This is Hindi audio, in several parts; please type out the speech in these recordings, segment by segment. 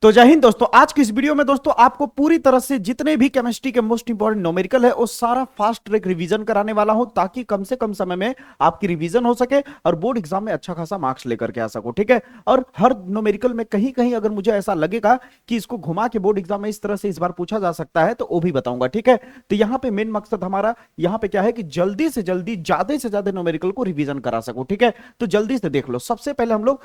तो जय हिंद दोस्तों। आज की इस वीडियो में दोस्तों आपको पूरी तरह से जितने भी केमिस्ट्री के मोस्ट इंपॉर्टेंट न्यूमेरिकल है वो सारा फास्ट ट्रैक रिवीजन कराने वाला हूं, ताकि कम से कम समय में आपकी रिवीजन हो सके और बोर्ड एग्जाम में अच्छा खासा मार्क्स लेकर के आ सको। ठीक है। और हर न्यूमेरिकल में कहीं कहीं अगर मुझे ऐसा लगेगा कि इसको घुमा के बोर्ड एग्जाम में इस तरह से इस बार पूछा जा सकता है तो वो भी बताऊंगा। ठीक है। तो यहाँ पे मेन मकसद हमारा यहाँ पे क्या है कि जल्दी से जल्दी ज्यादा से ज्यादा न्यूमेरिकल को रिवीजन करा सको। ठीक है। तो जल्दी से देख लो। सबसे पहले हम लोग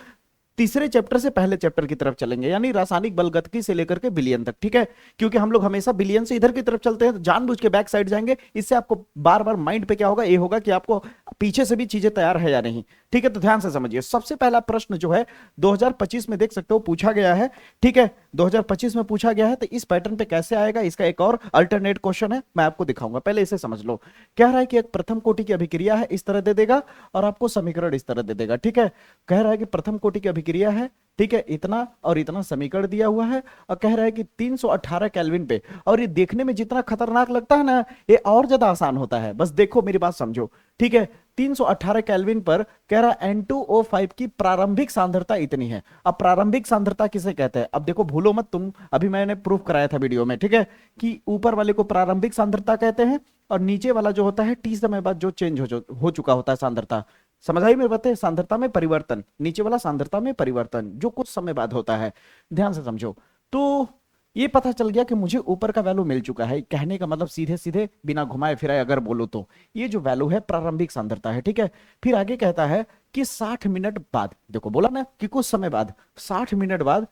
तीसरे चैप्टर से पहले चैप्टर की तरफ चलेंगे, यानी रासायनिक बलगतिकी से लेकर के बिलियन तक। ठीक है। क्योंकि हम लोग हमेशा बिलियन से इधर की तरफ चलते हैं तो जानबूझ के बैक साइड जाएंगे। इससे आपको बार बार माइंड पे क्या होगा, ये होगा कि आपको पीछे से भी चीजें तैयार है या नहीं। ठीक है। तो ध्यान से समझिए। सबसे पहला प्रश्न जो है 2025 में देख सकते हो पूछा गया है। ठीक है। 2025 में पूछा गया है तो इस पैटर्न पे कैसे आएगा, इसका एक और अल्टरनेट क्वेश्चन है, मैं आपको दिखाऊंगा। पहले इसे समझ लो। कह रहा है कि एक प्रथम कोटि की अभिक्रिया है, इस तरह दे देगा, और आपको समीकरण इस तरह दे देगा। ठीक है। कह रहा है कि प्रथम कोटि की अभिक्रिया है, ठीक है, इतना और इतना समीकरण दिया हुआ है, और कह रहा है कि 318 केल्विन पे। और ये देखने में जितना खतरनाक लगता है ना, ये और ज्यादा आसान होता है। बस देखो, मेरी बात समझो। ठीक है। 318 केल्विन पर कह रहा है N2O5 की प्रारंभिक सांद्रता इतनी है। अब प्रारंभिक सांद्रता किसे कहते हैं, अब देखो भूलो मत तुम, अभी मैंने प्रूफ कराया था वीडियो में। ठीक है। कि ऊपर वाले को प्रारंभिक सांद्रता कहते हैं, और नीचे वाला जो होता है टी समय बाद जो चेंज हो चुका होता है सांद्रता। समझ आई मेरे बात है। सांद्रता में परिवर्तन, नीचे वाला सांद्रता में परिवर्तन जो कुछ समय बाद होता है। ध्यान से समझो। तो ये पता चल गया कि मुझे ऊपर का वैल्यू मिल चुका है। कहने का मतलब सीधे सीधे बिना घुमाए फिराए अगर बोलो तो ये जो वैल्यू है प्रारंभिक सांद्रता है। ठीक है। फिर आगे कहता है कि 60 मिनट बाद, देखो बोला ना कि कुछ समय बाद, 60 मिनट बाद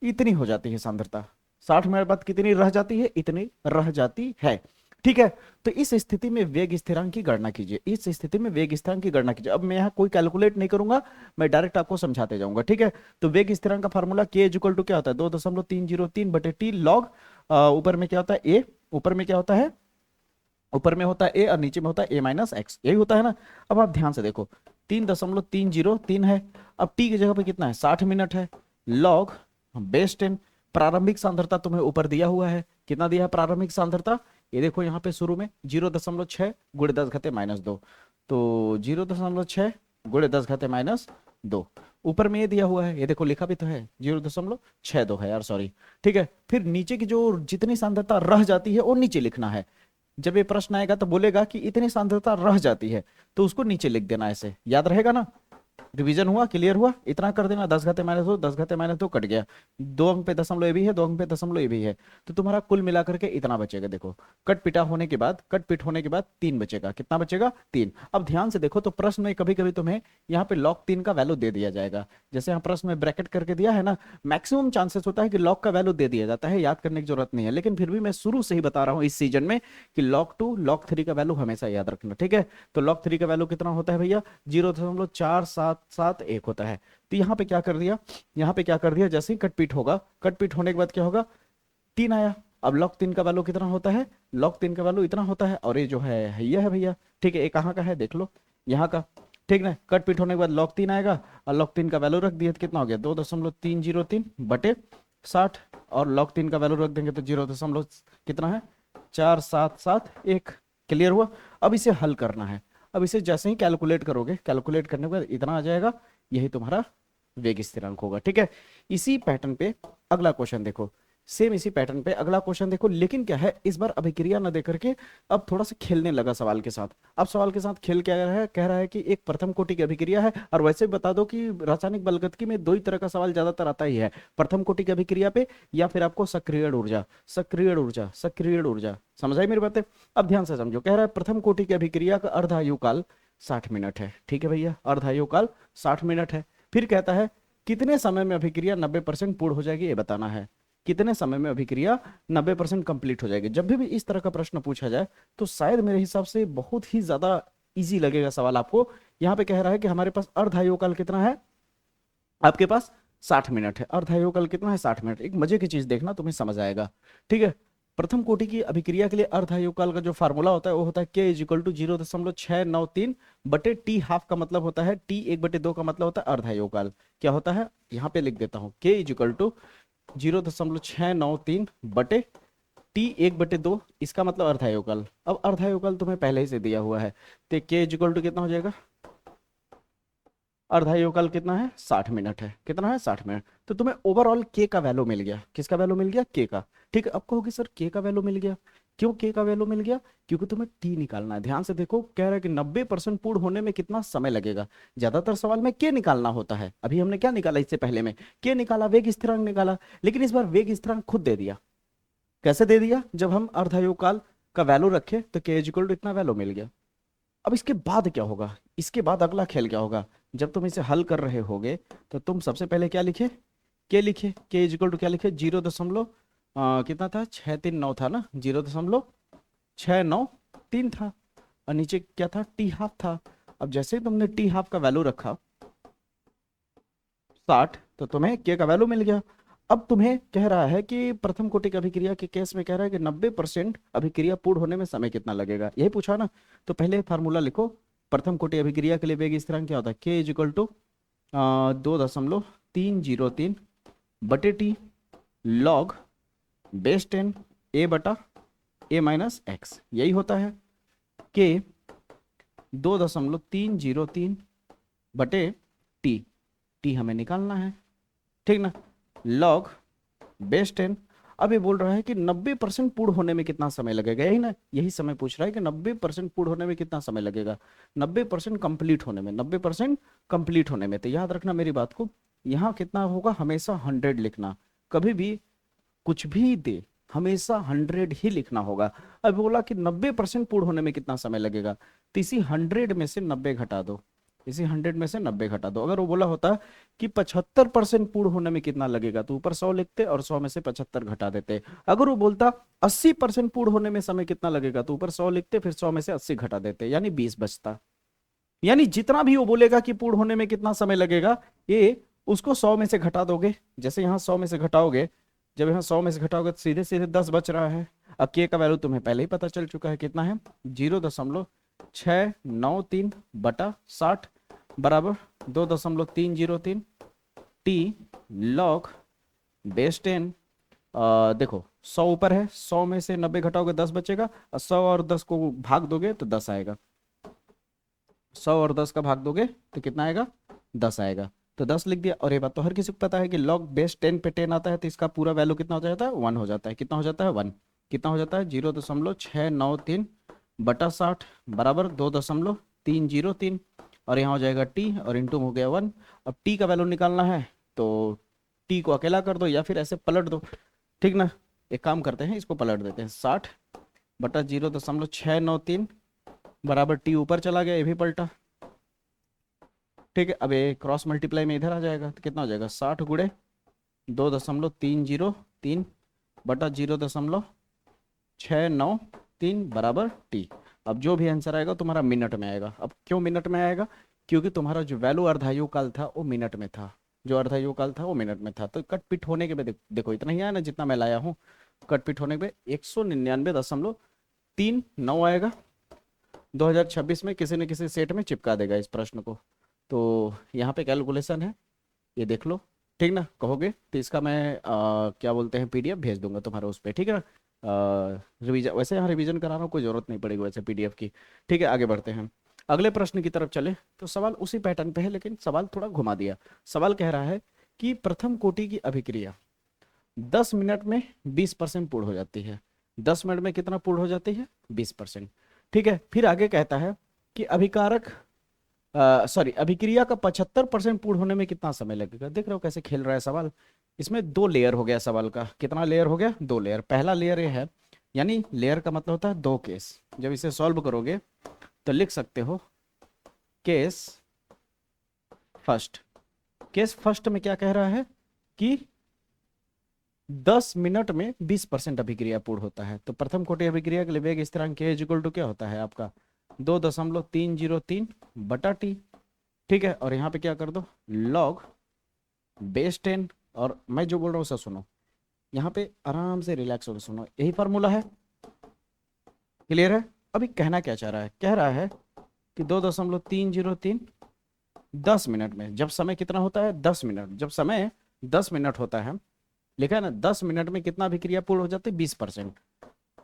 इतनी हो जाती है सांद्रता। 60 मिनट बाद कितनी रह जाती है, इतनी रह जाती है। ठीक है। तो इस स्थिति में वेग स्थिरांक की गणना कीजिए। इस स्थिति में वेग स्थिरांक की गणना कीजिए। अब मैं यहाँ कोई कैलकुलेट नहीं करूंगा, मैं डायरेक्ट आपको समझाते जाऊंगा। ठीक है। तो वेग स्थिरांक का फार्मूला के इक्वल टू क्या होता है, 2.303 बटे टी लॉग, ऊपर में क्या होता है ए, ऊपर में क्या होता है, ऊपर में होता है ए और नीचे में होता है ए माइनस एक्स, यही होता है ना। अब आप ध्यान से देखो, 3.303 है। अब टी की जगह पे कितना है, 60 मिनट है, लॉग बेस 10। प्रारंभिक सांद्रता तुम्हें ऊपर दिया हुआ है, कितना दिया है प्रारंभिक सांद्रता, ये देखो यहाँ पे शुरू में 0.6 गुणे 10 घाते माइनस 2, तो 0.6 गुणे 10 घाते माइनस 2। ऊपर में ये दिया हुआ है, ये देखो लिखा भी तो है 0.62 है यार, सॉरी। ठीक है। फिर नीचे की जो जितनी सांद्रता रह जाती है वो नीचे लिखना है। जब ये प्रश्न आएगा तो बोलेगा कि इतनी सांद्रता रह जाती है, तो उसको नीचे लिख देना, ऐसे याद रहेगा ना। रिवीजन हुआ, क्लियर हुआ, इतना कर देना। 10 घाते माइनस 2, 10 घाते माइनस 2 कट गया, 2 अंक पे दशमलव ये भी है, 2 अंक पे दशमलव ये भी है, तो तुम्हारा कुल मिलाकर के इतना बचेगा। देखो कट पिटा होने के बाद, कट पिट होने के बाद 3 बचेगा। कितना बचेगा, 3। अब ध्यान से देखो, तो प्रश्न में कभी कभी तुम्हें यहाँ पे लॉग 3 का वैल्यू दे दिया जाएगा। जैसे यहाँ प्रश्न में ब्रैकेट करके दिया है ना, मैक्सिमम चांसेस होता है कि लॉग का वैल्यू दे दिया जाता है, याद करने की जरूरत नहीं है। लेकिन फिर भी मैं शुरू से ही बता रहा हूँ इस सीजन में कि लॉग 2 लॉग 3 का वैल्यू हमेशा याद रखना। ठीक है। तो लॉग 3 का वैल्यू कितना होता है भैया, 0.4771 होता है। तो यहाँ पे क्या कर दिया, यहाँ पे क्या कर दिया, जैसे ही कटपीट होगा, कटपीट होने के बाद क्या होगा, 3 आया। अब लॉग 3 का वैल्यू कितना होता है, लॉग 3 का वैल्यू इतना होता है, और ये जो है ये है भैया। ठीक है। ये कहाँ का है देख लो, यहाँ का। ठीक ना। कटपीट होने के बाद लॉग 3 आएगा, और लॉग 3 का वैल्यू रख दिया तो कितना हो गया, 2.303 बटे 60, और लॉग 3 का वैल्यू रख देंगे तो 0 दशमलव कितना है, 4771। क्लियर हुआ। अब इसे हल करना है। अब इसे जैसे ही कैलकुलेट करोगे, कैलकुलेट करने के बाद इतना आ जाएगा, यही तुम्हारा वेग स्थिरांक होगा। ठीक है। इसी पैटर्न पे अगला क्वेश्चन देखो, सेम इसी पैटर्न पे अगला क्वेश्चन देखो, लेकिन क्या है, इस बार अभिक्रिया न देकर के अब थोड़ा सा खेलने लगा सवाल के साथ। अब सवाल के साथ खेल क्या है, कह रहा है कि एक प्रथम कोटि की अभिक्रिया है। और वैसे भी बता दो कि रासायनिक बलगतिकी में दो ही तरह का सवाल ज्यादातर आता ही है, प्रथम कोटि की अभिक्रिया पे, या फिर आपको सक्रिय ऊर्जा, सक्रिय ऊर्जा, सक्रिय ऊर्जा। समझ आई मेरी बातें। अब ध्यान से समझो। कह रहा है प्रथम कोटि की अभिक्रिया का अर्धायु काल 60 मिनट है। ठीक है भैया, अर्धायु काल 60 मिनट है। फिर कहता है कितने समय में अभिक्रिया 90% पूर्ण हो जाएगी, ये बताना है। कितने समय में अभिक्रिया 90% कंप्लीट हो जाएगी। जब भी इस तरह का प्रश्न पूछा जाए तो शायद मेरे हिसाब से बहुत ही ज्यादा इजी लगेगा सवाल आपको। यहाँ पे कह रहा है कि हमारे पास अर्धायु काल कितना है, आपके पास 60 मिनट है। अर्धायु काल कितना है, 60 मिनट। एक मजे की चीज देखना, तुम्हें समझ आएगा। ठीक है। प्रथम कोटि की अभिक्रिया के लिए अर्धायु काल का जो फार्मूला होता है वो होता है के इक्वल टू 0.693 बटे टी हाफ, का मतलब होता है टी 1/2 का मतलब होता है अर्धायु काल। क्या होता है, यहाँ पे लिख देता हूँ, के इक्वल टू 0.693 बटे टी 1/2, इसका मतलब अर्धायु काल। अब अर्धायु काल तुम्हें पहले ही से दिया हुआ है, तो के इक्वल टू कितना हो जाएगा, अर्धायुकाल कितना है, 60 मिनट है। कितना है, 60 मिनट। तो तुम्हें ओवरऑल के का वैल्यू मिल गया। किसका वैल्यू मिल गया, के का। ठीक है, अब कहोगे सर के का वैल्यू मिल गया, क्यों के का वैल्यू मिल गया? क्योंकि तुम्हें टी निकालना है। ध्यान से देखो, कह रहा है कि 90% पूर्ण होने में कितना समय लगेगा। ज्यादातर सवाल में के निकालना होता है। अभी हमने क्या निकाला, इससे पहले में के निकाला, वेग स्थिरांक निकाला, लेकिन इस बार वेग स्थिरांक खुद दे दिया। कैसे दे दिया, जब हम अर्धायुकाल का वैल्यू रखे तो के इक्वल टू इतना वैल्यू मिल गया। अब इसके बाद क्या होगा, इसके बाद अगला खेल क्या होगा, जब तुम इसे हल कर रहे होगे तो तुम सबसे पहले क्या लिखे, के लिखे। के इक्वल टू क्या लिखे, 0 कितना था, 639 था ना, 0.693 था, और नीचे क्या था, टी हाफ था। अब जैसे ही तुमने टी हाफ का वैल्यू रखा 60, तो तुम्हें के का वैल्यू मिल गया। अब तुम्हें कह रहा है कि प्रथम कोटि की अभिक्रिया के केस में कह रहा है कि 90% अभिक्रिया पूर्ण होने में समय कितना लगेगा, यही पूछा ना। तो पहले फार्मूला लिखो, प्रथम कोटि अभिक्रिया के लिए वेग स्थिरांक क्या होता है, के इज इक्वल टू 2.303 बटे टी लॉग बेस 10 ए बटा ए माइनस एक्स, यही होता है। के 2.303 बटे टी, टी हमें निकालना है, ठीक ना, लॉग बेस 10। अब ये बोल रहा है कि 90% पूर्ण होने में कितना समय लगेगा, यही ना, यही समय पूछ रहा है कि 90% पूर्ण होने में कितना समय लगेगा, 90% कंप्लीट होने में, 90% कंप्लीट होने में। तो याद रखना मेरी बात को, यहाँ कितना होगा, हमेशा 100 लिखना, कभी भी कुछ भी दे हमेशा 100 ही लिखना होगा। अब बोला कि 90% पूर्ण होने में कितना समय लगेगा, तो इसी 100 में से 90 घटा दो, इसी 100 में से 90 घटा दो। अगर वो बोला होता कि 75% पूर्ण होने में कितना लगेगा, तो ऊपर 100 लिखते और 100 में से 75 घटा देते। अगर वो बोलता 80% पूर्ण होने में समय कितना लगेगा, तो ऊपर 100 लिखते, फिर 100 में से 80 घटा देते, यानी 20 बचता। यानी जितना भी वो बोलेगा कि पूर्ण होने में कितना समय लगेगा, ये उसको 100 में से घटा दोगे। जैसे यहाँ 100 में से घटाओगे, जब यहाँ 100 में से घटाओगे तो सीधे सीधे 10 बच रहा है। अब के का वैल्यू तुम्हें पहले ही पता चल चुका है, कितना है, 0.693 बटा 60 बराबर 2.303 टी लॉग बेस 10। देखो 100 ऊपर है, 100 में से 90 घटाओगे 10 बचेगा, और 100 और 10 को भाग दोगे तो 10 आएगा। 100 और 10 का भाग दोगे तो कितना आएगा, 10 आएगा। तो 10 लिख दिया। और ये बात तो हर किसी को पता है कि log बेस 10 पे 10 आता है, तो इसका पूरा वैल्यू कितना हो जाता है, 1 हो जाता है। कितना हो जाता है, 1। कितना हो जाता है, 0.693 बटा 60 बराबर 2.303, और यहाँ हो जाएगा टी, और इंटू हो गया 1। अब टी का वैल्यू निकालना है तो टी को अकेला कर दो, या फिर ऐसे पलट दो, ठीक ना। एक काम करते हैं, इसको पलट देते हैं, 60 बटा 0.693 बराबर टी ऊपर चला गया, ये भी पलटा, ठीक है। अब ये क्रॉस मल्टीप्लाई में इधर आ जाएगा, तो कितना हो जाएगा, 60 गुणे 2.303 बटा 0.693 बराबर टी। अब जो भी आंसर आएगा तुम्हारा मिनट में आएगा। अब क्यों मिनट में आएगा, क्योंकि तुम्हारा जो वैल्यू अर्धायु काल था वो मिनट में था, जो अर्धायु काल था वो मिनट में था। तो कट पिट होने के बाद देखो इतना ही आया ना जितना मैं लाया हूँ, कट पिट होने के 199.39 आएगा। 2026 में किसी न किसी सेट में चिपका देगा इस प्रश्न को। तो यहाँ पे कैलकुलेशन है, ये देख लो, ठीक ना। कहोगे तो इसका मैं क्या बोलते हैं, पीडीएफ भेज दूंगा तुम्हारे उस पर, ठीक है ना। रिवीजन, वैसे यहाँ रिवीजन कराना कोई जरूरत नहीं पड़ेगी वैसे पीडीएफ की, ठीक है। आगे बढ़ते हैं, अगले प्रश्न की तरफ चले। तो सवाल उसी पैटर्न पे है, लेकिन सवाल थोड़ा घुमा दिया। सवाल कह रहा है कि प्रथम कोटि की अभिक्रिया 10 मिनट में 20% पूर्ण हो जाती है। 10 मिनट में कितना पूर्ण हो जाती है, 20%, ठीक है। फिर आगे कहता है कि अभिकारक अभिक्रिया का 75% पूर्ण होने में कितना समय लगेगा। देख रहे हो कैसे खेल रहा है सवाल। इसमें 2 लेयर हो गया सवाल का, कितना लेयर हो गया, 2 लेयर। पहला लेयर ये है, यानी लेयर का मतलब होता है 2 केस। जब इसे सॉल्व करोगे तो लिख सकते हो केस फर्स्ट। केस फर्स्ट में क्या कह रहा है कि 10 मिनट में 20% अभिक्रिया पूर्ण होता है। तो प्रथम कोटि अभिक्रिया के लिए वेग स्थिरांक के इक्वल टू क्या होता है आपका, 2.303 बटा टी, ठीक है। और यहाँ पे क्या कर दो, लॉग बेस 10। और मैं जो बोल रहा हूँ उसे सुनो, यहाँ पे आराम से रिलैक्स होकर सुनो, यही फार्मूला है, क्लियर है। अभी कहना क्या चाह रहा है, कह रहा है कि 2.303 10 मिनट में, जब समय कितना होता है, 10 मिनट, जब समय 10 मिनट होता है, लिखा है ना, 10 मिनट में कितना अभिक्रिया पूर्ण हो जाती है, 20%।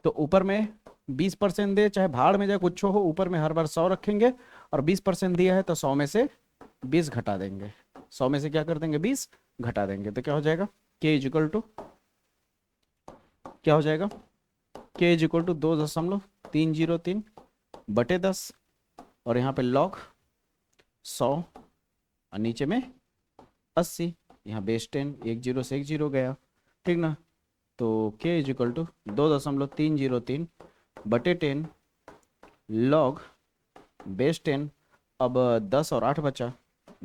तो ऊपर में 20% दे, चाहे भाड़ में जाए कुछ हो, ऊपर में हर बार 100 रखेंगे, और 20% दिया है तो 100 में से 20 घटा देंगे, 100 में से क्या कर देंगे 20 घटा देंगे, तो क्या हो जाएगा k इज इक्वल टू, क्या हो जाएगा k इज इक्वल टू 2.303 बटे 10, और यहाँ पे log 100 और नीचे में 80, यहाँ बेस 10, 10 से 10 गया, ठीक ना। तो k इज इक्वल टू 2.303 बटे 10 log बेस 10, अब 10 और 8 बचा,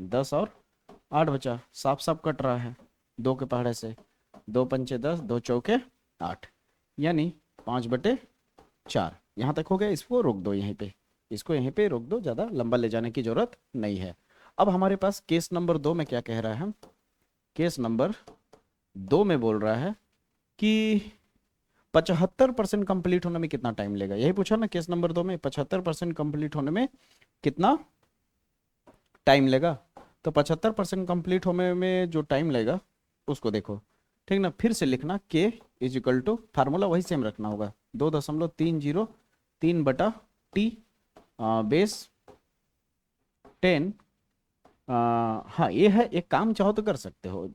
10 और 8 बचा, साफ साफ कट रहा है 2 के पहाड़े से, 2 पंचे 10, 2 चौके 8, यानी 5/4। यहाँ तक हो गया, इसको रोक दो यहीं पे, इसको यहीं पे रोक दो, ज़्यादा लंबा ले जाने की जरूरत नहीं है। अब हमारे पास केस नंबर 2 में क्या कह रहा है, केस नंबर 2 में बोल रहा है कि 75% कंप्लीट होने में कितना टाइम लेगा, यही पूछा ना केस नंबर 2 में, 75% कंप्लीट होने में कितना टाइम लेगा। तो 75% कंप्लीट होने में जो टाइम लेगा उसको देखो, ठीक ना। फिर से लिखना k is equal to, formula वही सेम रखना होगा, 2.303 बटा t बेस 10। हाँ ये है, एक काम चाहो तो कर सकते हो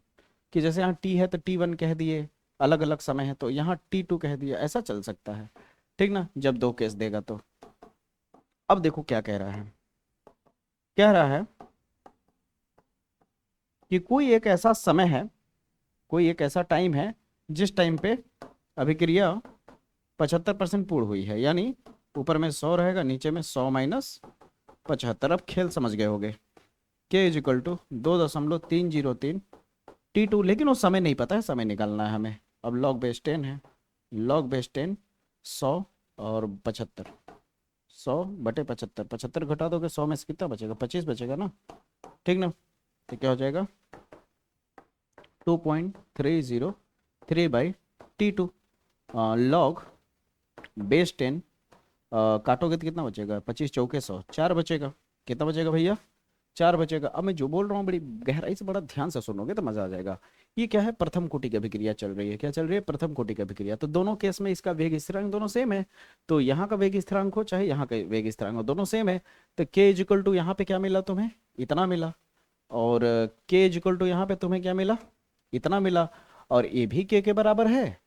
कि जैसे यहाँ t है तो t1 कह दिए, अलग अलग समय है तो यहाँ t2 कह दिया, ऐसा चल सकता है, ठीक ना, जब 2 केस देगा तो। अब देखो क्या कह रहा है, कह रहा है कि कोई एक ऐसा समय है, कोई एक ऐसा टाइम है जिस टाइम पे अभिक्रिया 75% पूर्ण हुई है, यानी ऊपर में 100 रहेगा, नीचे में 100 माइनस 75। अब खेल समझ गए होगे, k is equal to 2.303 t2, लेकिन वो समय नहीं पता है, समय निकालना है हमें। अब log बेस 10 है, log बेस 10 100 और 75, 100 बटे 75, 75 घटा दोगे 100 में से कितना बचेगा, 25 बचेगा ना, ठीक ना। तो क्या हो जाएगा 2.303 बाई t2 log बेस 10, काटोगे तो कितना बचेगा, 25 चौके 100, 4 बचेगा, कितना बचेगा भैया 4 बचेगा। अब मैं जो बोल रहा हूँ बड़ी गहराई से, बड़ा ध्यान से सुनोगे तो मजा आ जाएगा। ये क्या है, प्रथम कोटि की अभिक्रिया चल रही है, क्या चल रही है, प्रथम कोटि की अभिक्रिया। तो दोनों केस में इसका वेग स्थिरांक दोनों सेम है, तो यहाँ का वेग स्थिरांक हो चाहे यहाँ का वेग स्थिरांक हो, दोनों सेम है। तो k इज इक्वल टू यहाँ पे क्या मिला तुम्हें, इतना मिला, और k इज इक्वल टू यहाँ पे तुम्हें क्या मिला, इतना मिला, और ये भी k के बराबर है,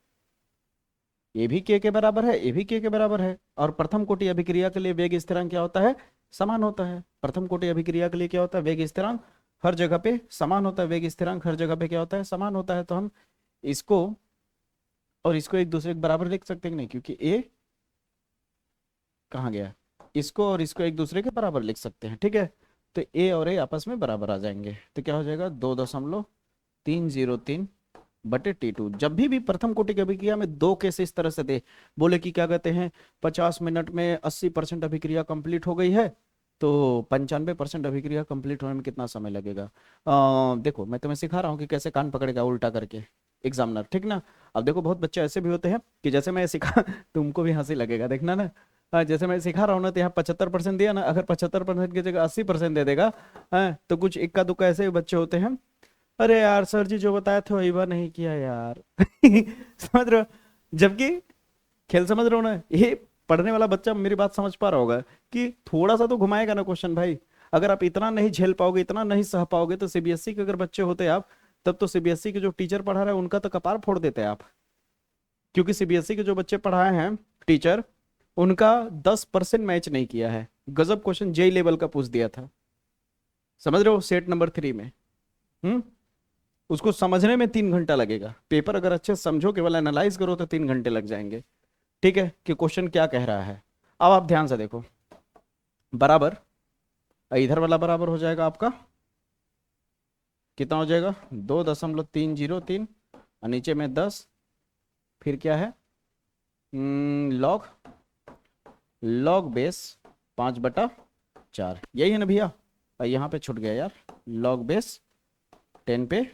ये भी k के बराबर है, ये भी k के बराबर है। और प्रथम कोटि अभिक्रिया के लिए वेग स्थिरांक क्या होता है, समान होता है। प्रथम कोटि अभिक्रिया के लिए क्या होता है, वेग स्थिरांक हर जगह पे समान होता है, वेग स्थिरांक हर जगह पे क्या होता है, समान होता है। तो हम इसको और इसको एक दूसरे के बराबर लिख सकते हैं नहीं, क्योंकि a कहाँ गया, इसको और इसको एक दूसरे के बराबर लिख सकते हैं, ठीक है। तो a और a आपस में बराबर आ जाएंगे, तो क्या हो जाएगा 2.303 बटे t2। जब भी प्रथम कोटि की अभिक्रिया में 2 केस इस तरह से दे, बोले कि क्या कहते हैं 50 मिनट में 80% अभिक्रिया कंप्लीट हो गई है, तो 95% अभिक्रिया कंप्लीट होने में कितना समय लगेगा। देखो मैं तुम्हें सिखा रहा हूँ कि कैसे कान पकड़ेगा उल्टा करके एग्जामिनर, ठीक ना। अब देखो बहुत बच्चे ऐसे भी होते हैं कि जैसे मैं सिखा तुमको भी हंसी लगेगा, देखना ना। जैसे मैं सिखा रहा हूँ ना, तो यहाँ 75% दिया ना, अगर 75% की जगह 80% दे देगा, तो कुछ इक्का दुक्का ऐसे भी बच्चे होते हैं, अरे यार सर जी जो बताया था वही बार नहीं किया यार समझ रहे हो, जबकि खेल समझ रहे हो ना, ये पढ़ने वाला बच्चा मेरी बात समझ पा रहा होगा कि थोड़ा सा तो घुमाएगा ना क्वेश्चन भाई। अगर आप इतना नहीं झेल पाओगे, इतना नहीं सह पाओगे, तो सीबीएसई के अगर बच्चे होते आप, तब तो सीबीएसई के जो टीचर पढ़ा रहा है उनका तो कपार फोड़ देते आप, क्योंकि सीबीएसई के जो बच्चे पढ़ाए हैं टीचर, उनका 10% मैच नहीं किया है। गजब क्वेश्चन जेई लेवल का पूछ दिया था, समझ रहे हो, सेट नंबर 3 में। उसको समझने में 3 घंटा लगेगा, पेपर अगर अच्छे से समझो, केवल एनालाइज करो तो 3 घंटे लग जाएंगे, ठीक है, कि क्वेश्चन क्या कह रहा है। अब आप ध्यान से देखो, बराबर इधर वाला बराबर हो जाएगा आपका, कितना हो जाएगा 2.303, और नीचे में 10, फिर क्या है लॉग बेस 5/4, यही है ना भैया। और यहाँ पे छूट गया यार, लॉग बेस 10 पे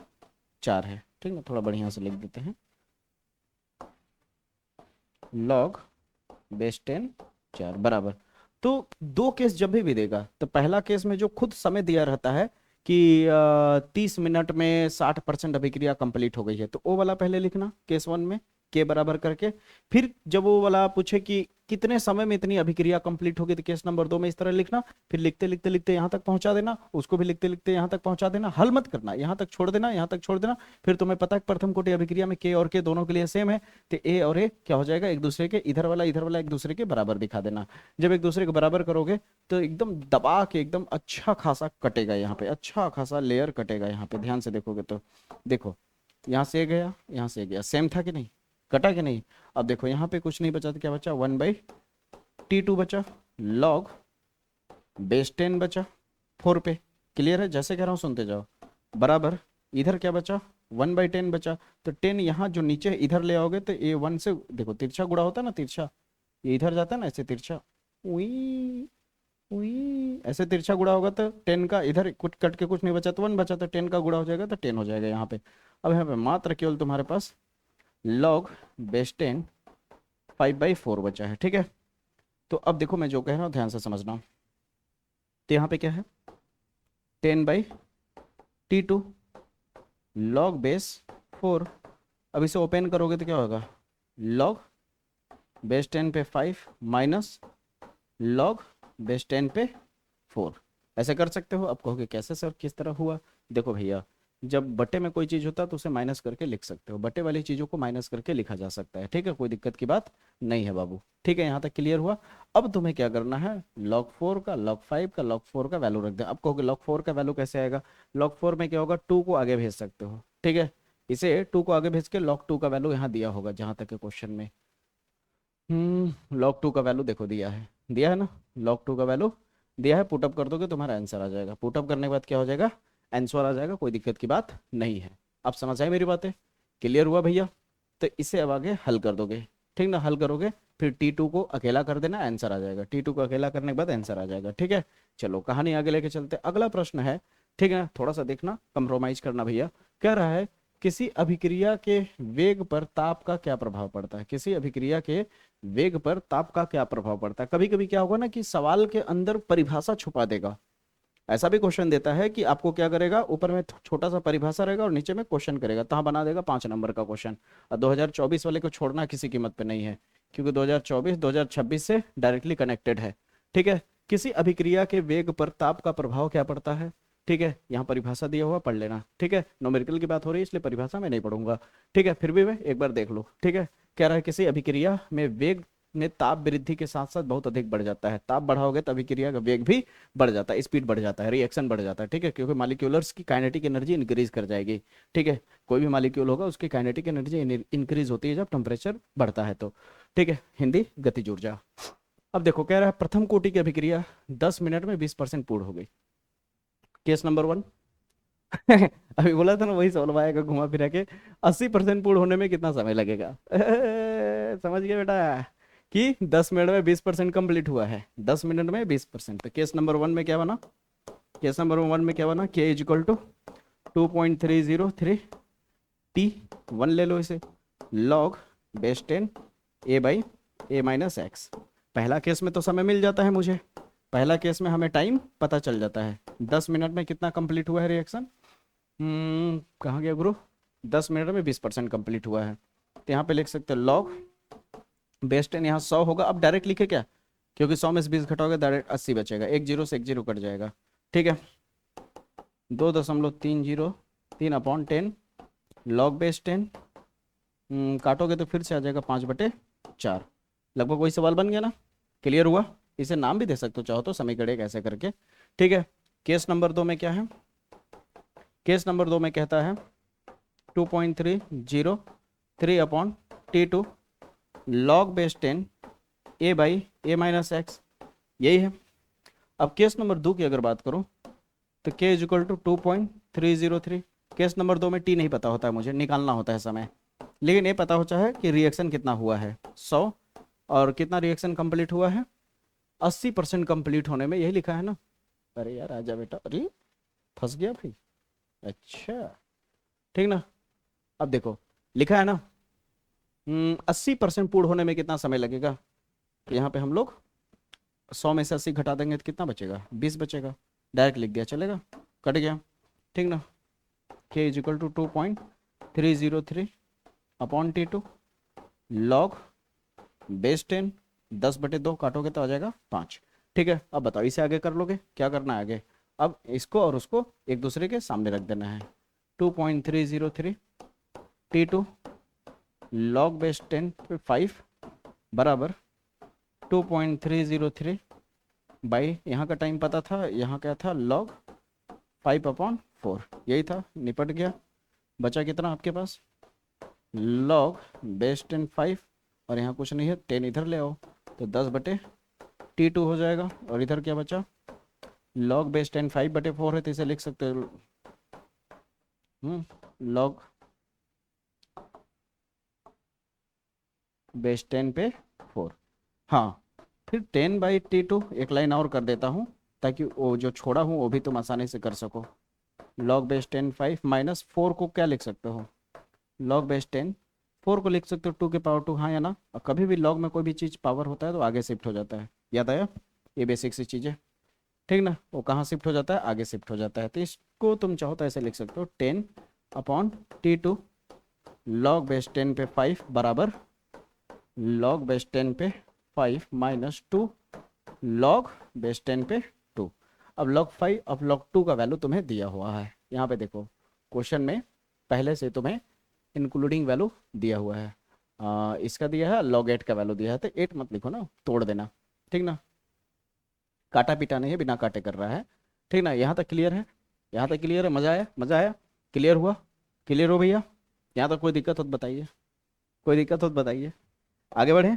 4 है, ठीक है, थोड़ा बढ़िया से लिख देते हैं, लॉग बेस 10 4 बराबर। तो 2 केस जब भी देगा, तो पहला केस में जो खुद समय दिया रहता है कि 30 मिनट में 60% अभिक्रिया कंप्लीट हो गई है, तो वो वाला पहले लिखना केस 1 में, के बराबर करके। फिर जब वो वाला पूछे कि कितने समय में इतनी अभिक्रिया कंप्लीट होगी, तो केस नंबर 2 में इस तरह लिखना, फिर लिखते लिखते लिखते यहाँ तक पहुंचा देना, उसको भी लिखते लिखते यहाँ तक पहुंचा देना, हल मत करना, यहाँ तक छोड़ देना, यहाँ तक छोड़ देना। फिर तुम्हें पता है प्रथम कोटि अभिक्रिया में के और के दोनों के लिए सेम है, तो ए और ए क्या हो जाएगा, एक दूसरे के, इधर वाला एक दूसरे के बराबर दिखा देना। जब एक दूसरे के बराबर करोगे तो एकदम दबा के एकदम अच्छा खासा कटेगा, यहाँ पे अच्छा खासा लेयर कटेगा। यहाँ पे ध्यान से देखोगे तो देखो, यहाँ से गया, यहाँ से गया, सेम था कि नहीं, कटा कि नहीं। अब देखो यहाँ पे कुछ नहीं बचा तो क्या बचा, 1/T2 बचा, लॉग बेस 10 बचा 4 पे। क्लियर है, जैसे कह रहा हूँ सुनते जाओ। बराबर इधर क्या बचा, 1/10 बचा, तो 10 यहाँ जो नीचे इधर ले आओगे तो ये 1 से देखो तिरछा गुणा होता है ना, तिरछा ये इधर जाता है ना, ऐसे तिरछा उई उई ऐसे तिरछा गुणा होगा तो 10 का इधर कुछ कट के कुछ नहीं बचा तो 1 बचा, तो 10 का गुणा हो जाएगा तो 10 हो जाएगा यहाँ पे। अब यहाँ पे मात्र केवल तुम्हारे पास लॉग बेस 10 5/4 बचा है। ठीक है, तो अब देखो मैं जो कह रहा हूँ ध्यान से समझना। तो यहाँ पे क्या है, 10/T2 लॉग बेस 4। अब इसे ओपन करोगे तो क्या होगा, लॉग बेस 10 पे 5 माइनस लॉग बेस 10 पे 4। ऐसे कर सकते हो। अब कहोगे कैसे सर, किस तरह हुआ। देखो भैया, जब बटे में कोई चीज़ होता है तो उसे माइनस करके लिख सकते हो, बटे वाली चीज़ों को माइनस करके लिखा जा सकता है। ठीक है, कोई दिक्कत की बात नहीं है बाबू। ठीक है, यहाँ तक क्लियर हुआ। अब तुम्हें क्या करना है, log 4 का, log 5 का, log 4 का वैल्यू रख दे। अब कहोगे log 4 का वैल्यू कैसे आएगा, log 4 में क्या होगा, 2 को आगे भेज सकते हो। ठीक है, इसे 2 को आगे भेज के log 2 का वैल्यू यहाँ दिया होगा जहाँ तक के क्वेश्चन में। log 2 का वैल्यू देखो दिया है ना, log 2 का वैल्यू दिया है, पुटअप कर दोगे तुम्हारा आंसर आ जाएगा। पुटअप करने के बाद क्या हो जाएगा, आंसर आ जाएगा, कोई दिक्कत की बात नहीं है। अब समझ आए मेरी बातें, क्लियर हुआ भैया। तो इसे अब आगे हल कर दोगे, ठीक ना, हल करोगे फिर T2 को अकेला कर देना, आंसर आ जाएगा। T2 को अकेला करने के बाद आंसर आ जाएगा। ठीक है, चलो कहानी आगे लेके चलते। अगला प्रश्न है, ठीक है, थोड़ा सा देखना, कंप्रोमाइज करना भैया। कह रहा है किसी अभिक्रिया के वेग पर ताप का क्या प्रभाव पड़ता है, किसी अभिक्रिया के वेग पर ताप का क्या प्रभाव पड़ता है। कभी कभी क्या होगा ना कि सवाल के अंदर परिभाषा छुपा देगा। ऐसा भी क्वेश्चन देता है कि आपको क्या करेगा, ऊपर में छोटा सा परिभाषा रहेगा और नीचे में क्वेश्चन करेगा, तो हाँ बना देगा 5 नंबर का क्वेश्चन। और 2024 वाले को छोड़ना किसी कीमत पे नहीं है, क्योंकि 2024 2026 से डायरेक्टली कनेक्टेड है। ठीक है, किसी अभिक्रिया के वेग पर ताप का प्रभाव क्या पड़ता है। ठीक है, यहाँ परिभाषा दिया हुआ पढ़ लेना। ठीक है, न्यूमेरिकल की बात हो रही है इसलिए परिभाषा मैं नहीं पढ़ूंगा। ठीक है, फिर भी मैं एक बार देख लो। ठीक है, कह रहा है किसी अभिक्रिया में वेग में ताप वृद्धि के साथ साथ बहुत अधिक बढ़ जाता है। ताप बढ़ाओगे तो अभिक्रिया का वेग भी बढ़ जाता है, स्पीड बढ़ जाता है, रिएक्शन बढ़ जाता है। ठीक है, क्योंकि मालिक्यूलर्स की काइनेटिक एनर्जी इंक्रीज कर जाएगी। ठीक है, कोई भी मालिक्यूल होगा उसकी काइनेटिक एनर्जी इंक्रीज होती है जब टेम्परेचर बढ़ता है तो। ठीक है, हिंदी गतिज ऊर्जा। अब देखो कह रहा है प्रथम कोटि की अभिक्रिया 10 मिनट में 20% पूर्ण हो गई। केस नंबर 1 अभी बोला था ना वही सवाल आएगा घुमा फिरा के, 80% पूर्ण होने में कितना समय लगेगा। समझ गए बेटा कि 10 मिनट में 20% कंप्लीट हुआ है, 10 मिनट में 20%। तो केस नंबर 1 में क्या बना, केस नंबर 1 में क्या बना, k इजिकल टू 2.303 T1 ले लो इसे, लॉग बेस 10 a/a-x। पहला केस में तो समय मिल जाता है मुझे, पहला केस में हमें टाइम पता चल जाता है, 10 मिनट में कितना कंप्लीट हुआ है रिएक्शन। कहाँ गया गुरु, 10 मिनट में 20% कंप्लीट हुआ है। तो यहाँ पे लिख सकते हैं लॉग बेस 10, यहाँ 100 होगा। अब डायरेक्ट लिखे क्या, क्योंकि 100 में से 20 घटाओगे डायरेक्ट 80 बचेगा, एक जीरो से एक जीरो कट जाएगा। ठीक है, 2.303/10 लॉग बेस 10 काटोगे तो फिर से आ जाएगा 5/4। लगभग वही सवाल बन गया ना, क्लियर हुआ। इसे नाम भी दे सकते हो चाहो तो, समीकरण ऐसे करके। ठीक है, केस नंबर 2 में क्या है, केस नंबर 2 में कहता है 2.303/T2 लॉग बेस 10 a/a-x, यही है। अब केस नंबर 2 की अगर बात करूं तो k इजिकल टू 2.303। केस नंबर 2 में t नहीं पता होता है, मुझे निकालना होता है समय, लेकिन ये पता होता है कि रिएक्शन कितना हुआ है 100, और कितना रिएक्शन कंप्लीट हुआ है 80% कंप्लीट होने में, यही लिखा है ना। अरे यार आजा बेटा, अरे फंस गया भाई। अच्छा ठीक ना, अब देखो लिखा है ना 80% पूर्ण होने में कितना समय लगेगा। तो यहाँ पे हम लोग 100 में से 80 घटा देंगे तो कितना बचेगा, 20 बचेगा। डायरेक्ट लिख दिया, चलेगा, कट गया। ठीक ना, k is equal to 2.303/T2 log base 10, 10/2 काटोगे तो आ जाएगा 5। ठीक है, अब बताओ इसे आगे कर लोगे, क्या करना है आगे? अब इसको और उसको एक दूसरे के सामने रख देना है। 2.303 T2 लॉग बेस 10 पे 5 बराबर 2.303 बाई, यहाँ का टाइम पता था, यहाँ क्या था, log 5/4, यही था, निपट गया। बचा कितना आपके पास, log बेस 10 5, और यहाँ कुछ नहीं है, 10 इधर ले आओ तो 10/T2 हो जाएगा। और इधर क्या बचा, log बेस 10 5/4 है तो इसे लिख सकते हो log बेस 10 पे 4। हाँ, फिर 10/T2 एक लाइन और कर देता हूँ ताकि वो जो छोड़ा हूँ वो भी तुम आसानी से कर सको। log बेस 10 5 माइनस 4 को क्या लिख सकते हो, log बेस 10 4 को लिख सकते हो 2 के पावर 2, हाँ या ना? और कभी भी log में कोई भी चीज़ पावर होता है तो आगे शिफ्ट हो जाता है, याद आया? ये बेसिक सी चीज़ है, ठीक ना? वो कहाँ शिफ्ट हो जाता है, आगे शिफ्ट हो जाता है। तो इसको तुम चाहो तो ऐसे लिख सकते हो 10/T2 log बेस 10 पे 5 बराबर log बेस 10 पे 5 माइनस 2 log बेस 10 पे 2। अब log 5 अब log 2 का वैल्यू तुम्हें दिया हुआ है, यहाँ पे देखो क्वेश्चन में पहले से तुम्हें इंक्लूडिंग वैल्यू दिया हुआ है। इसका दिया है log 8 का वैल्यू दिया है, तो 8 मत लिखो ना, तोड़ देना, ठीक ना? काटा पीटा नहीं है, बिना काटे कर रहा है, ठीक ना? यहाँ तक क्लियर है, यहाँ तक क्लियर है, मजा आया, मजा आया, क्लियर हुआ, क्लियर हो भैया? यहाँ तक कोई दिक्कत हो तो बताइए, कोई दिक्कत हो तो बताइए, आगे बढ़े।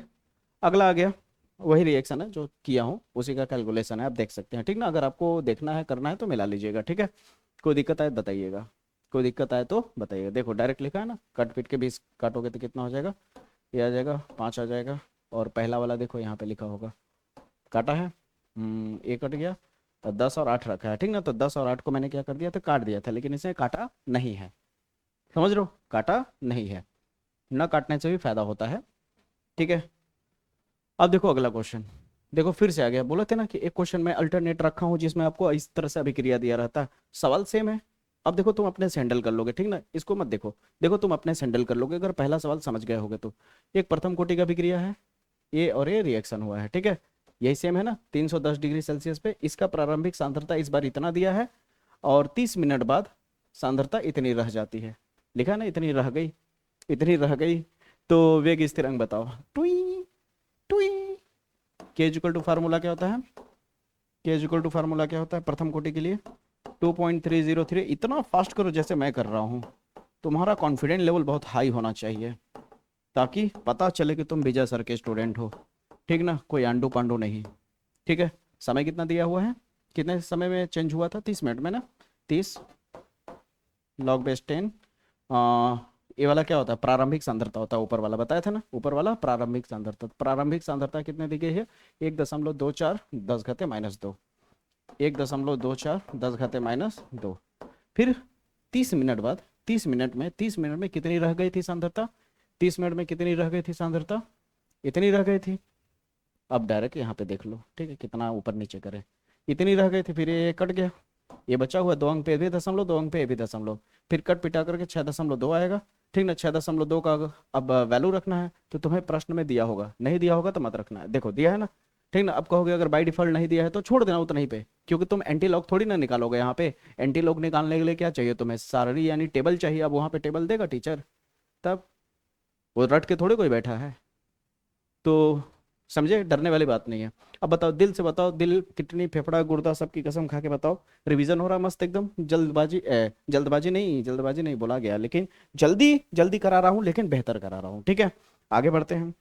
अगला आ गया, वही रिएक्शन है जो किया हूँ उसी का कैलकुलेशन है, आप देख सकते हैं, ठीक ना? अगर आपको देखना है करना है तो मिला लीजिएगा, ठीक है? कोई दिक्कत आए तो बताइएगा, कोई दिक्कत आए तो बताइएगा। देखो डायरेक्ट लिखा है ना, कट पीट के 20 काटोगे तो कितना हो जाएगा, ये आ जाएगा 5 आ जाएगा। और पहला वाला देखो यहाँ पे लिखा होगा, काटा है, ये कट गया, तो 10 और 8 रखा है, ठीक ना? तो 10 और 8 को मैंने क्या कर दिया था, काट दिया था, लेकिन इसे काटा नहीं है, समझ लो, काटा नहीं है, न काटने से भी फायदा होता है, ठीक है? अब देखो अगला क्वेश्चन, देखो फिर से आ गया, बोला थे ना कि एक क्वेश्चन में अल्टरनेट रखा हूं जिसमें आपको इस तरह से अभिक्रिया दिया रहता है, सवाल सेम है। अब देखो तुम अपने से हैंडल कर लोगे, ठीक ना? इसको मत देखो, देखो तुम अपने से हैंडल कर लोगे अगर पहला सवाल समझ गए होगे तो। एक प्रथम कोटि का अभिक्रिया है, ये और ये रिएक्शन हुआ है, ठीक है? यही सेम है ना, 310 डिग्री सेल्सियस पे इसका प्रारंभिक सांद्रता इस बार इतना दिया है और 30 मिनट बाद सांद्रता इतनी रह जाती है, लिखा ना, इतनी रह गई, इतनी रह गई। तो वेग स्थिरांक बताओ, टुई टुई, के इक्वल टू फार्मूला क्या होता है, के इक्वल टू फार्मूला क्या होता है प्रथम कोटि के लिए, 2.303। इतना फास्ट करो जैसे मैं कर रहा हूँ, तुम्हारा कॉन्फिडेंस लेवल बहुत हाई होना चाहिए ताकि पता चले कि तुम विजय सर के स्टूडेंट हो, ठीक ना? कोई आंडू पांडू नहीं, ठीक है? समय कितना दिया हुआ है, कितने समय में चेंज हुआ था, 30 मिनट में ना, 30 log बेस 10, ये वाला क्या होता है, प्रारंभिक सांद्रता होता है, ऊपर वाला बताया था ना, ऊपर वाला प्रारंभिक सांद्रता। प्रारंभिक सांद्रता कितने दी गई है, 1.24 10⁻², 1.24 10⁻²। फिर 30 मिनट बाद, 30 मिनट में कितनी रह गई थी सांद्रता, 30 मिनट में कितनी रह गई थी सांद्रता, इतनी रह गई थी। अब डायरेक्ट यहाँ पे देख लो, ठीक है, कितना ऊपर नीचे करे, इतनी रह गई थी, फिर ये कट गया, ये बचा हुआ 2 अंक पे भी दशमलव, 2 अंक पे भी दशमलव, फिर कट पिटा करके 6.2 आएगा, ठीक ना? 6.2 का अब वैल्यू रखना है तो तुम्हें प्रश्न में दिया होगा, नहीं दिया होगा तो मत रखना है, देखो दिया है ना, ठीक ना? अब कहोगे अगर बाई डिफॉल्ट नहीं दिया है तो छोड़ देना उतना ही पे, क्योंकि तुम एंटी लॉग थोड़ी ना निकालोगे, यहाँ पे एंटी लॉग निकालने के लिए क्या चाहिए तुम्हें, सारणी यानी टेबल चाहिए। अब वहाँ पे टेबल देगा टीचर, तब वो रट के थोड़े कोई बैठा है, तो समझे, डरने वाली बात नहीं है। अब बताओ, दिल से बताओ, दिल किडनी फेफड़ा गुर्दा सबकी कसम खा के बताओ, रिवीजन हो रहा मस्त एकदम, जल्दबाजी जल्दबाजी नहीं बोला गया, लेकिन जल्दी जल्दी करा रहा हूँ, लेकिन बेहतर करा रहा हूँ, ठीक है? आगे बढ़ते हैं,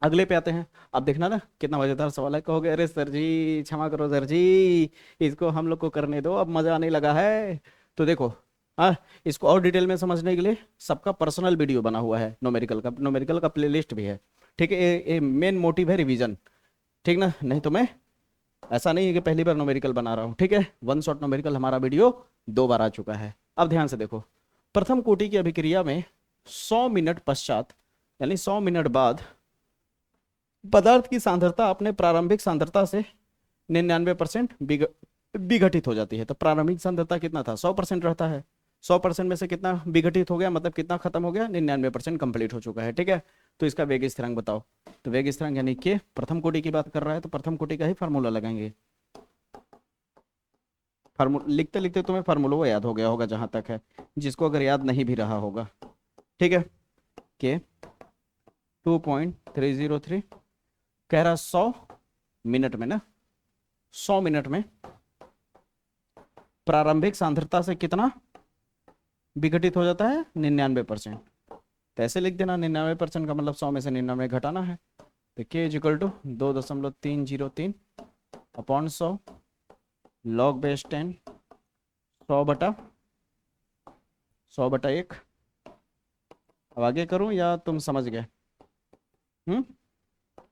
अगले पे आते हैं। अब देखना ना कितना मजेदार सवाल है, कहोगे अरे सर जी क्षमा करो सर जी, इसको हम लोग को करने दो, अब मजा आने लगा है। तो देखो, हाँ, इसको और डिटेल में समझने के लिए सबका पर्सनल वीडियो बना हुआ है, न्यूमेरिकल का प्लेलिस्ट भी है, ठीक है? ये मेन मोटिव है रिवीजन, ठीक ना? नहीं तो मैं ऐसा नहीं है कि पहली बार न्यूमेरिकल बना रहा हूँ, ठीक है? वन शॉट न्यूमेरिकल हमारा वीडियो 2 बार आ चुका है। अब ध्यान से देखो, प्रथम कोटि की अभिक्रिया में 100 मिनट पश्चात, यानी 100 मिनट बाद पदार्थ की सांद्रता अपने प्रारंभिक सांद्रता से 99% विघटित हो जाती है। तो प्रारंभिक सांद्रता कितना था, 100% रहता है, 100% में से कितना विघटित हो गया, मतलब कितना खत्म हो गया, 99% कंप्लीट हो चुका है। ठीक है, तो इसका वेग स्थिरांक बताओ। तो वेग स्थिरांक यानी कि प्रथम कोटि की बात कर रहा है तो प्रथम कोटि का ही फार्मूला लगाएंगे। फार्मूला लिखते लिखते तुम्हें फार्मूला वो याद हो गया होगा जहां तक है, जिसको अगर याद नहीं भी रहा होगा। ठीक है, के 2.303 कह रहा 100 मिनट में ना, 100 मिनट में प्रारंभिक सांद्रता से कितना विघटित हो जाता है, 99%। तो ऐसे लिख देना, 99% का मतलब 100 में से 99 घटाना है। तो K is equal to 2.303 upon 100 log base 10, 100/100/1। अब आगे करूं या तुम समझ गए?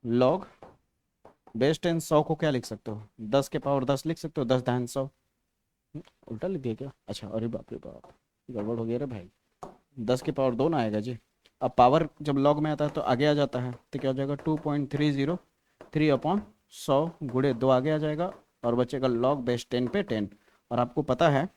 लॉग बेस 10, 100 को क्या लिख सकते हो, 10 के पावर 10 लिख सकते हो, 10 - 100। उल्टा लिख दिया क्या? अच्छा, अरे बाप रे बाप, गड़बड़ हो गया रे भाई। 10 के पावर 2 ना आएगा जी। अब पावर जब लॉग में आता है तो आगे आ जाता है, तो क्या हो जाएगा 2.303 अपॉन 100 गुणे 2 आगे आ जाएगा, और बचेगा log बेस 10 पे 10। और आपको पता है,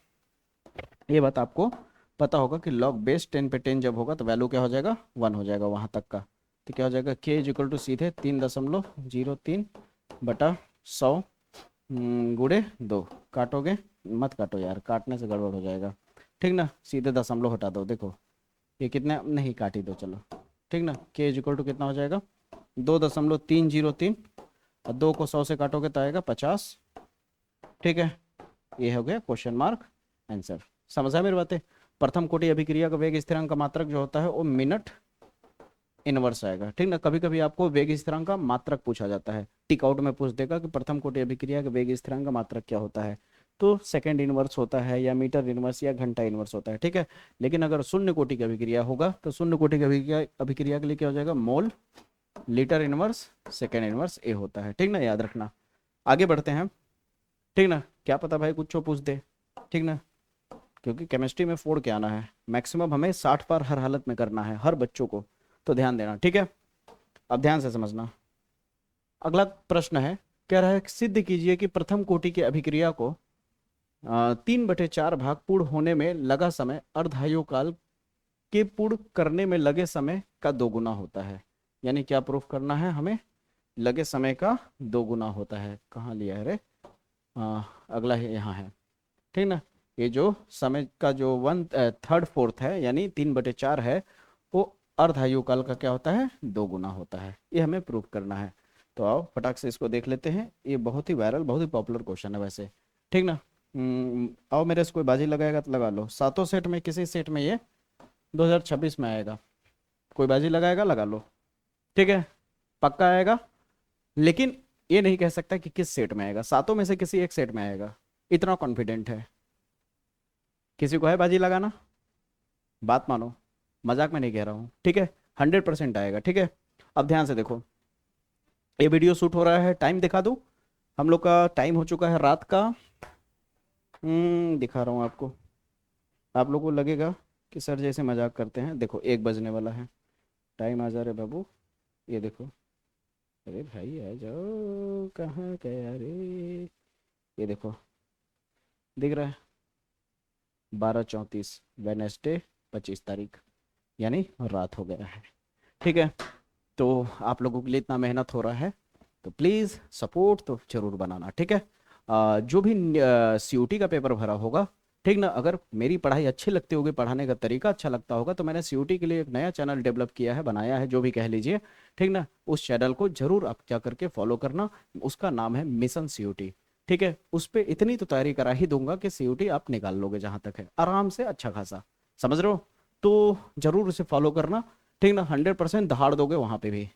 ये बात आपको पता होगा कि log बेस 10 पे 10 जब होगा तो वैल्यू क्या हो जाएगा, 1 हो जाएगा वहां तक का। तो क्या हो जाएगा, के इज इक्वल टू सीधे 3.03/100 गुणे 2। काटोगे मत काटो यार, काटने से गड़बड़ हो जाएगा। ठीक ना, सीधे दशमलव हटा दो। देखो ये कितने, नहीं काट ही दो चलो। ठीक ना, के इज इक्वल टू कितना हो जाएगा, 2.303, और 2 को 100 से काटोगे तो आएगा 50। ठीक है, ये हो गया क्वेश्चन मार्क आंसर। समझा मेरी बातें? प्रथम कोटि अभिक्रिया का वेग स्थिरांक का मात्रक जो होता है वो मिनट इनवर्स आएगा। ठीक ना, कभी कभी आपको वेग स्थिरांक का मात्रक पूछा जाता है, टिक आउट में पूछ देगा कि प्रथम कोटि अभिक्रिया का वेग स्थिरांक का मात्रक क्या होता है, तो सेकंड इनवर्स होता है या मीटर इनवर्स या घंटा इनवर्स होता है। ठीक है, लेकिन अगर शून्य कोटि की अभिक्रिया होगा तो शून्य कोटि की अभिक्रिया के लिए क्या हो जाएगा, mole litre inverse second inverse A होता है। ठीक ना, याद रखना। आगे बढ़ते हैं। ठीक ना, क्या पता भाई कुछ पूछ दे। ठीक ना, क्योंकि केमिस्ट्री में फोड़ के आना है, मैक्सिमम हमें 60 पार हर हालत में करना है हर बच्चों को, तो ध्यान देना। ठीक है, अब ध्यान से समझना। अगला प्रश्न है, कह रहा है सिद्ध कीजिए कि प्रथम कोटि की अभिक्रिया को 3/4 भाग पूर्ण होने में लगा समय अर्धायु काल के पूर्ण करने में लगे समय का 2 गुना होता है। यानी क्या प्रूफ करना है हमें, लगे समय का 2 गुना होता है। कहाँ लिया है रे, अगला है यहाँ है। ठीक ना, ये जो समय का जो 1/3 है यानी 3/4 है, वो अर्धायु काल का क्या होता है, 2 गुना होता है। ये हमें प्रूफ करना है। तो आओ फटाक से इसको देख लेते हैं, ये बहुत ही वायरल बहुत ही पॉपुलर क्वेश्चन है वैसे। ठीक ना, आओ मेरे से कोई बाजी लगाएगा तो लगा लो। सातों सेट में किसी सेट में ये 2026 में आएगा, कोई बाजी लगाएगा लगा लो। ठीक है, पक्का आएगा, लेकिन ये नहीं कह सकता कि किस सेट में आएगा, सातों में से किसी एक सेट में आएगा, इतना कॉन्फिडेंट है। किसी को है बाजी लगाना? बात मानो, मजाक में नहीं कह रहा हूँ। ठीक है, 100% आएगा। ठीक है, अब ध्यान से देखो, ये वीडियो शूट हो रहा है, टाइम दिखा दूँ? हम लोग का टाइम हो चुका है रात का, दिखा रहा हूँ आपको। आप लोगों को लगेगा कि सर जैसे मजाक करते हैं। देखो 1 बजने वाला है, टाइम आ जा रहे बाबू, ये देखो। अरे भाई आ जाओ, कहाँ गया रे, ये देखो दिख रहा है 12:34 वेडनेसडे 25 तारीख, यानी रात हो गया है। ठीक है, तो आप लोगों के लिए इतना मेहनत हो रहा है तो प्लीज़ सपोर्ट तो जरूर बनाना। ठीक है, जो भी COT का पेपर भरा होगा, ठीक ना, अगर मेरी पढ़ाई अच्छी लगती होगी, पढ़ाने का तरीका अच्छा लगता होगा, तो मैंने COT के लिए एक नया चैनल डेवलप किया है, बनाया है, जो भी कह लीजिए। ठीक ना, उस चैनल को जरूर आप जा करके फॉलो करना, उसका नाम है मिशन COT। ठीक है, उस पर इतनी तो तैयारी करा ही दूंगा कि COT आप निकाल लोगे जहां तक है, आराम से अच्छा खासा। समझ रहे हो? तो जरूर उसे फॉलो करना। ठीक ना, 100% दहाड़ दोगे वहां पे भी।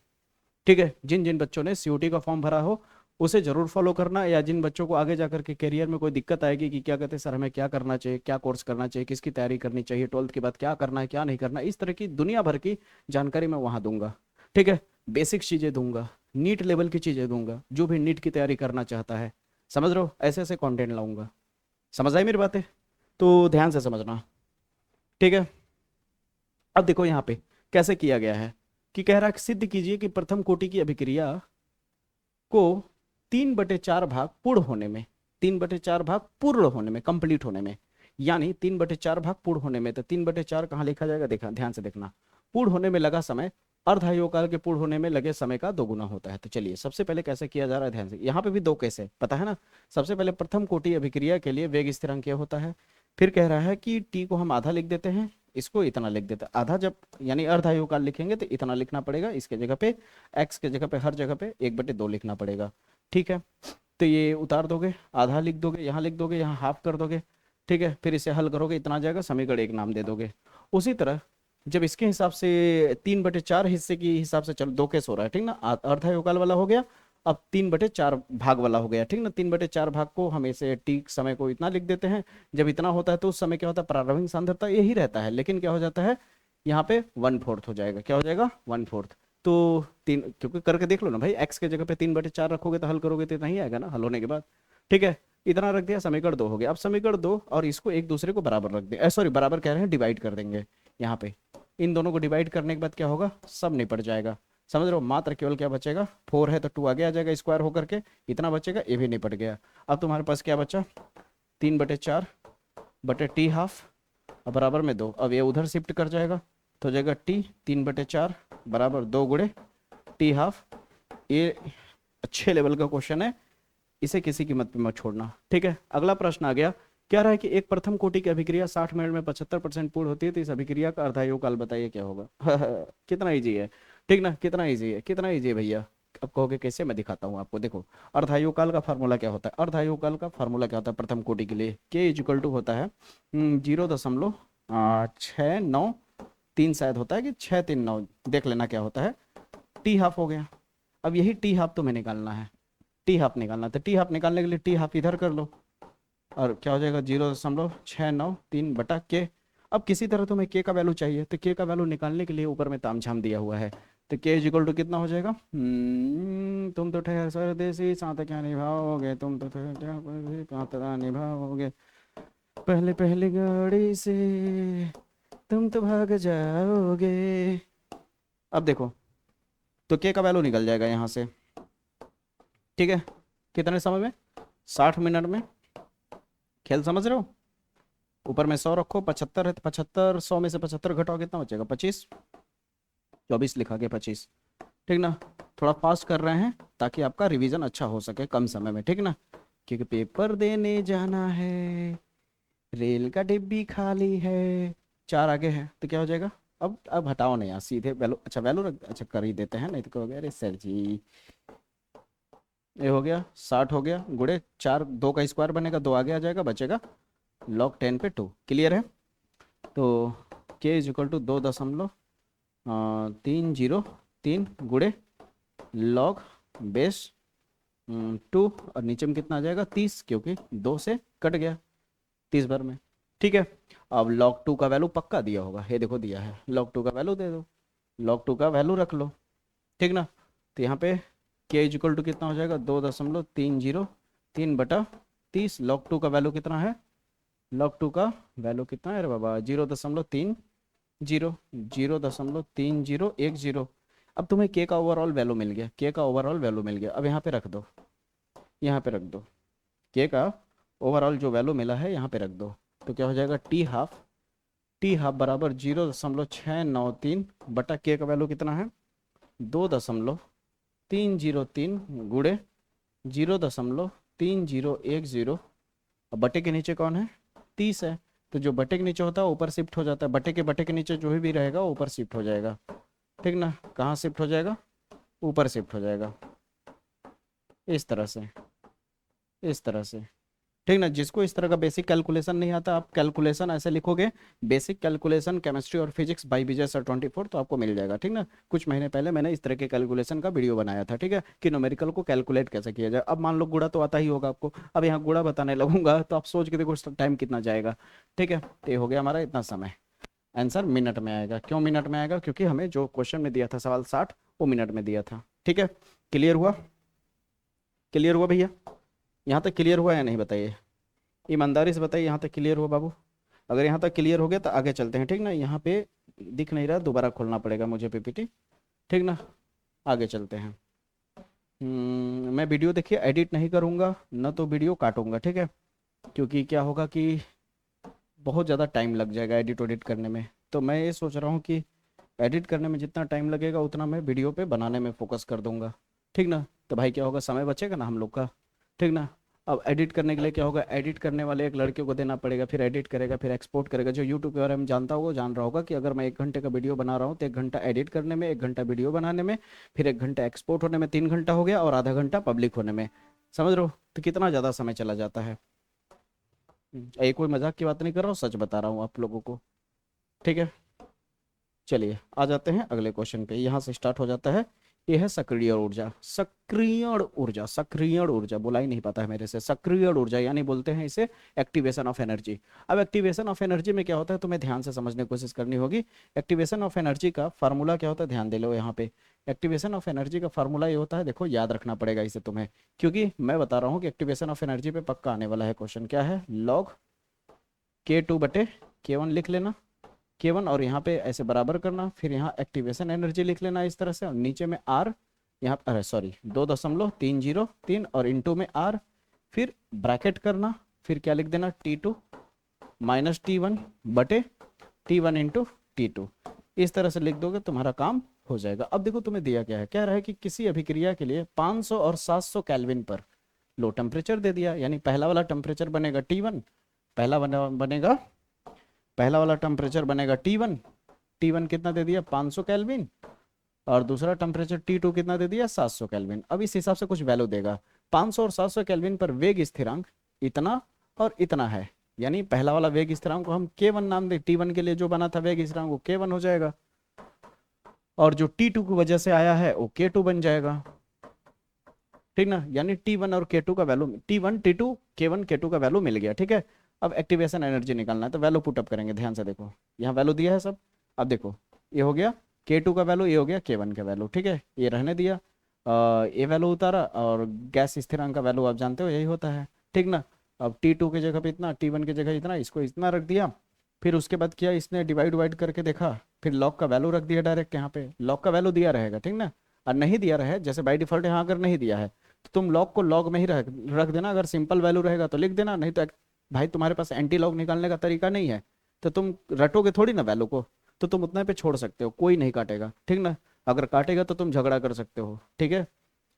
ठीक है, जिन जिन बच्चों ने COT का फॉर्म भरा हो उसे जरूर फॉलो करना, या जिन बच्चों को आगे जाकर के करियर में कोई दिक्कत आएगी कि क्या कहते हैं सर हमें क्या करना चाहिए, क्या कोर्स करना चाहिए, किसकी तैयारी करनी चाहिए, 12th के बाद क्या करना है क्या नहीं करना, इस तरह की दुनिया भर की जानकारी मैं वहां दूंगा। ठीक है, बेसिक चीजें दूंगा, नीट लेवल की चीजें दूंगा, जो भी नीट की तैयारी करना चाहता है। समझ रहे हो? ऐसे ऐसे कंटेंट लाऊंगा। समझ आई मेरी बातें? तो ध्यान से समझना। ठीक है, अब देखो यहाँ पे कैसे किया गया है, कि कह रहा है सिद्ध कीजिए कि प्रथम कोटि की अभिक्रिया को 3/4 भाग पूर्ण होने में, 3/4 भाग पूर्ण होने में, कंप्लीट होने में, यानी 3/4 भाग पूर्ण होने में, तो 3/4 कहाँ लिखा जाएगा, देखा ध्यान से देखना, पूर्ण होने में लगा समय अर्धायु काल के पूर्ण होने में लगे समय का दोगुना होता है। तो चलिए सबसे पहले कैसे किया जा रहा है ध्यान से, यहाँ पे भी दो केस है पता है ना। सबसे पहले प्रथम कोटि अभिक्रिया के लिए वेग स्थिरांक क्या होता है, फिर कह रहा है कि टी को हम आधा लिख देते हैं, इसको इतना लिख देते हैं। आधा जब यानी अर्धायु काल लिखेंगे तो इतना लिखना पड़ेगा, इसके जगह पे एक्स के जगह पे हर जगह पे 1/2 लिखना पड़ेगा। ठीक है, तो ये उतार दोगे, आधा लिख दोगे, यहाँ लिख दोगे, यहाँ हाफ कर दोगे। ठीक है, फिर इसे हल करोगे, इतना आ जाएगा, समीकरण एक नाम दे दोगे। उसी तरह जब इसके हिसाब से 3/4 हिस्से की हिसाब से, चलो दो केस हो रहा है ठीक ना, अर्धायुकाल वाला हो गया, अब 3/4 भाग वाला हो गया ठीक ना। 3/4 भाग को हम ऐसे टी समय को इतना लिख देते हैं। जब इतना होता है तो उस समय क्या होता है, प्रारंभिक सांद्रता यही रहता है, लेकिन क्या हो जाता है यहाँ पे 1/4 हो जाएगा, क्या हो जाएगा 1/4। तो तीन, क्योंकि करके देख लो ना भाई, एक्स के जगह पे 3/4 रखोगे तो हल करोगे तो इतना ही आएगा ना हल होने के बाद। ठीक है, इतना रख दिया, समीकरण 2 हो गया। अब समीकरण 2 और इसको एक दूसरे को बराबर रख दे, सॉरी बराबर कह रहे हैं, डिवाइड कर देंगे यहाँ पे। इन दोनों को डिवाइड करने के बाद क्या होगा, सब निपट जाएगा, समझ रहे हो। मात्र केवल क्या बचेगा, 4 है तो 2 आगे आ जाएगा स्क्वायर होकर के, इतना बचेगा, ये भी निपट गया। अब तुम्हारे पास क्या बचा, 3/4 बटे टी हाफ बराबर में 2। अब ये उधर शिफ्ट कर जाएगा तो हो जाएगा टी 3/4 बराबर 2 गुणे टी हाफ। ये अच्छे लेवल का क्वेश्चन है, इसे किसी कीमत पे मत छोड़ना। ठीक है, अगला प्रश्न आ गया, क्या रहा है कि एक प्रथम कोटि की अभिक्रिया 60 मिनट में 75% पूर्ण होती है, तो इस अभिक्रिया का अर्धायु काल बताइए क्या होगा। कितना इजी है, ठीक ना, कितना इजी है, कितना इजी है भैया। अब कहोगे कैसे, मैं दिखाता हूँ आपको। देखो अर्धायु काल का फार्मूला क्या होता है, अर्धायु काल का फार्मूला क्या होता है प्रथम कोटि के लिए, के इक्वल टू होता है 0.693 शायद होता है, कि 639 देख लेना क्या होता है, टी हाफ हो गया। अब यही टी हाफ तुम्हें निकालना है, टी हाफ निकालना, तो टी हाफ निकालने के लिए टी हाफ इधर कर लो, और क्या हो जाएगा 0.693 बटा के। अब किसी तरह तुम्हें के का वैल्यू चाहिए, तो के का वैल्यू निकालने के लिए ऊपर में तामझाम दिया हुआ है, तो के इक्वल टू कितना हो जाएगा, तुम तो ठहर परदेसी साथ क्या निभाओगे, तुम तो ठहर निभाओगे, पहले पहले गाड़ी से तुम तो भाग जाओगे। अब देखो, तो के का वैल्यू निकल जाएगा यहाँ से। ठीक है, कितने समय में, 60 मिनट में। खेल समझ रहे हो, ऊपर में 100 रखो, 75 है तो 75, 100 में से 75 घटाओ कितना बचेगा, 25, 24 लिखा के 25। ठीक ना, थोड़ा फास्ट कर रहे हैं ताकि आपका रिवीजन अच्छा हो सके कम समय में, ठीक ना, क्योंकि पेपर देने जाना है, रेल का डिब्बी खाली है, 4 आगे है, तो क्या हो जाएगा। अब हटाओ नहीं यार, सीधे वैल्यू, अच्छा वैल्यू रख, अच्छा कर ही देते हैं, नहीं तो कहोगे अरे सर जी। ये हो गया 60 हो गया, गुड़े 4, 2 का स्क्वायर बनेगा, 2 आगे आ जाएगा, बचेगा log 10 पे 2। क्लियर है, तो के इज इक्वल टू 2.303 गुड़े log बेस 2, और नीचे में कितना आ जाएगा 30, क्योंकि 2 से कट गया 30 बार में। ठीक है, अब log 2 का वैल्यू पक्का दिया होगा, ये देखो दिया है, log 2 का वैल्यू दे दो, log 2 का वैल्यू रख लो। ठीक ना, तो यहाँ पे के इज इक्वल टू कितना हो जाएगा, 2.303/30। log 2 का वैल्यू कितना है, log 2 का वैल्यू कितना है अरे बाबा, 0.3010। अब तुम्हें के का ओवरऑल वैल्यू मिल गया, के का ओवरऑल वैल्यू मिल गया। अब यहाँ पे रख दो, यहाँ पे रख दो, के का ओवरऑल जो वैल्यू मिला है यहाँ पे रख दो, तो क्या हो जाएगा टी हाफ बराबर 0.693 बटा के का वैल्यू कितना है 2.303 गुड़े 0.3010। अब बटे के नीचे कौन है 30 है, तो जो बटे के नीचे होता है ऊपर शिफ्ट हो जाता है, बटे के नीचे जो भी रहेगा ऊपर शिफ्ट हो जाएगा। ठीक ना, कहाँ शिफ्ट हो जाएगा, ऊपर शिफ्ट हो जाएगा, इस तरह से, इस तरह से। ठीक ना, जिसको इस तरह का बेसिक कैलकुलेशन नहीं आता, आप कैलकुलेशन ऐसे लिखोगे, बेसिक कैलकुलेशन केमिस्ट्री और फिजिक्स बाय विजय सर 24, तो आपको मिल जाएगा। ठीक ना, कुछ महीने पहले मैंने इस तरह के कैलकुलेशन का वीडियो बनाया था, ठीक है, कि न्यूमेरिकल को कैलकुलेट कैसे किया जाए। अब मान लो गुणा तो आता ही होगा आपको, अब यहाँ गुणा बताने लगूंगा तो आप सोच के देखो टाइम कितना जाएगा। ठीक है, तो ये हो गया हमारा इतना समय, आंसर मिनट में आएगा। क्यों मिनट में आएगा, क्योंकि हमें जो क्वेश्चन में दिया था सवाल 60 वो मिनट में दिया था। ठीक है, क्लियर हुआ, क्लियर हुआ भैया, यहाँ तक क्लियर हुआ या नहीं बताइए, ईमानदारी से बताइए यहाँ तक क्लियर हुआ बाबू। अगर यहाँ तक क्लियर हो गया तो आगे चलते हैं। ठीक ना, यहाँ पे दिख नहीं रहा, दोबारा खोलना पड़ेगा मुझे पीपीटी। ठीक ना, आगे चलते हैं। मैं वीडियो देखिए एडिट नहीं करूँगा, न तो वीडियो काटूंगा, ठीक है, क्योंकि क्या होगा कि बहुत ज़्यादा टाइम लग जाएगा एडिट वडिट करने में। तो मैं ये सोच रहा हूँ कि एडिट करने में जितना टाइम लगेगा उतना मैं वीडियो पे बनाने में फोकस कर दूंगा, ठीक ना। तो भाई क्या होगा, समय बचेगा ना हम लोग का, ठीक ना। अब एडिट करने के लिए क्या होगा, एडिट करने वाले एक लड़के को देना पड़ेगा, फिर एडिट करेगा, फिर एक्सपोर्ट करेगा। जो यूट्यूब के बारे में जानता होगा, जान रहा होगा कि अगर मैं 1 घंटे का वीडियो बना रहा हूँ तो 1 घंटा एडिट करने में, 1 घंटा वीडियो बनाने में, फिर 1 घंटा एक्सपोर्ट होने में, 3 घंटा हो गया, और आधा घंटा पब्लिक होने में। समझ रहे हो, तो कितना ज़्यादा समय चला जाता है। ये कोई मजाक की बात नहीं कर रहा हूँ, सच बता रहा हूँ आप लोगों को, ठीक है। चलिए आ जाते हैं अगले क्वेश्चन पे, यहाँ से स्टार्ट हो जाता है। ये है सक्रिय ऊर्जा। सक्रिय ऊर्जा, सक्रिय ऊर्जा बोला ही नहीं पाता है मेरे से। सक्रिय ऊर्जा यानी बोलते हैं इसे एक्टिवेशन ऑफ एनर्जी। अब एक्टिवेशन ऑफ एनर्जी में क्या होता है, तुम्हें ध्यान से समझने की कोशिश करनी होगी। एक्टिवेशन ऑफ एनर्जी का फार्मूला क्या होता है, ध्यान दे लो यहाँ पे। एक्टिवेशन ऑफ एनर्जी का फार्मूला ये होता है, देखो याद रखना पड़ेगा इसे तुम्हें, क्योंकि मैं बता रहा हूँ कि एक्टिवेशन ऑफ एनर्जी पे पक्का आने वाला है क्वेश्चन। क्या है, log K2/K1 लिख लेना, K1, और यहाँ पे ऐसे बराबर करना, फिर यहाँ एक्टिवेशन एनर्जी लिख लेना इस तरह से, और नीचे में R, यहाँ अरे सॉरी 2.303 और इंटू में R, फिर ब्रैकेट करना, फिर क्या लिख देना, T2 minus T1/T1 into T2। इस तरह से लिख दोगे तुम्हारा काम हो जाएगा। अब देखो तुम्हें दिया क्या है, कह रहा है कि किसी अभिक्रिया के लिए 500 और 700 केल्विन पर लो टेम्परेचर दे दिया, यानी पहला वाला टेम्परेचर बनेगा T1, बनेगा पहला वाला टेम्परेचर बनेगा T1। T1 कितना दे दिया, 500 केल्विन, और दूसरा टेम्परेचर T2 कितना दे दिया, 700 केल्विन। अब इस हिसाब से कुछ वैल्यू देगा। 500 और 700 केल्विन पर वेग स्थिरांक इतना और इतना है, यानी पहला वाला वेग स्थिरांक को हम K1 नाम दे। T1 के लिए जो बना था वेग स्थिरांक वो K1 हो जाएगा, और जो T2 की वजह से आया है वो K2 बन जाएगा, ठीक ना। यानी T1 और K2 का value, T1 T2 K1 K2 का वैल्यू मिल गया, ठीक है। अब एक्टिवेशन एनर्जी निकालना है, तो वैल्यू पुटअप करेंगे, ध्यान से देखो, यहाँ वैल्यू दिया है सब। अब देखो ये हो गया K2 का वैल्यू, ये हो गया K1 का वैल्यू, ठीक है। ये रहने दिया, ये वैल्यू उतारा, और गैस स्थिरांक का वैल्यू आप जानते हो यही होता है, ठीक ना। अब T2 की जगह पे इतना, T1 की जगह इतना, इसको इतना रख दिया। फिर उसके बाद किया, इसने डिवाइड वाइड करके देखा, फिर लॉग का वैल्यू रख दिया डायरेक्ट यहाँ पे। लॉग का वैल्यू दिया रहेगा, ठीक ना। और नहीं दिया रहे, जैसे बाई डिफॉल्ट यहाँ अगर नहीं दिया है तो तुम लॉग को लॉग में ही रख देना। अगर सिंपल वैल्यू रहेगा तो लिख देना, नहीं तो भाई तुम्हारे पास एंटी लॉग निकालने का तरीका नहीं है तो तुम रटोगे थोड़ी ना वैल्यू को, तो तुम उतने पे छोड़ सकते हो, कोई नहीं काटेगा, ठीक ना। अगर काटेगा तो तुम झगड़ा कर सकते हो, ठीक है।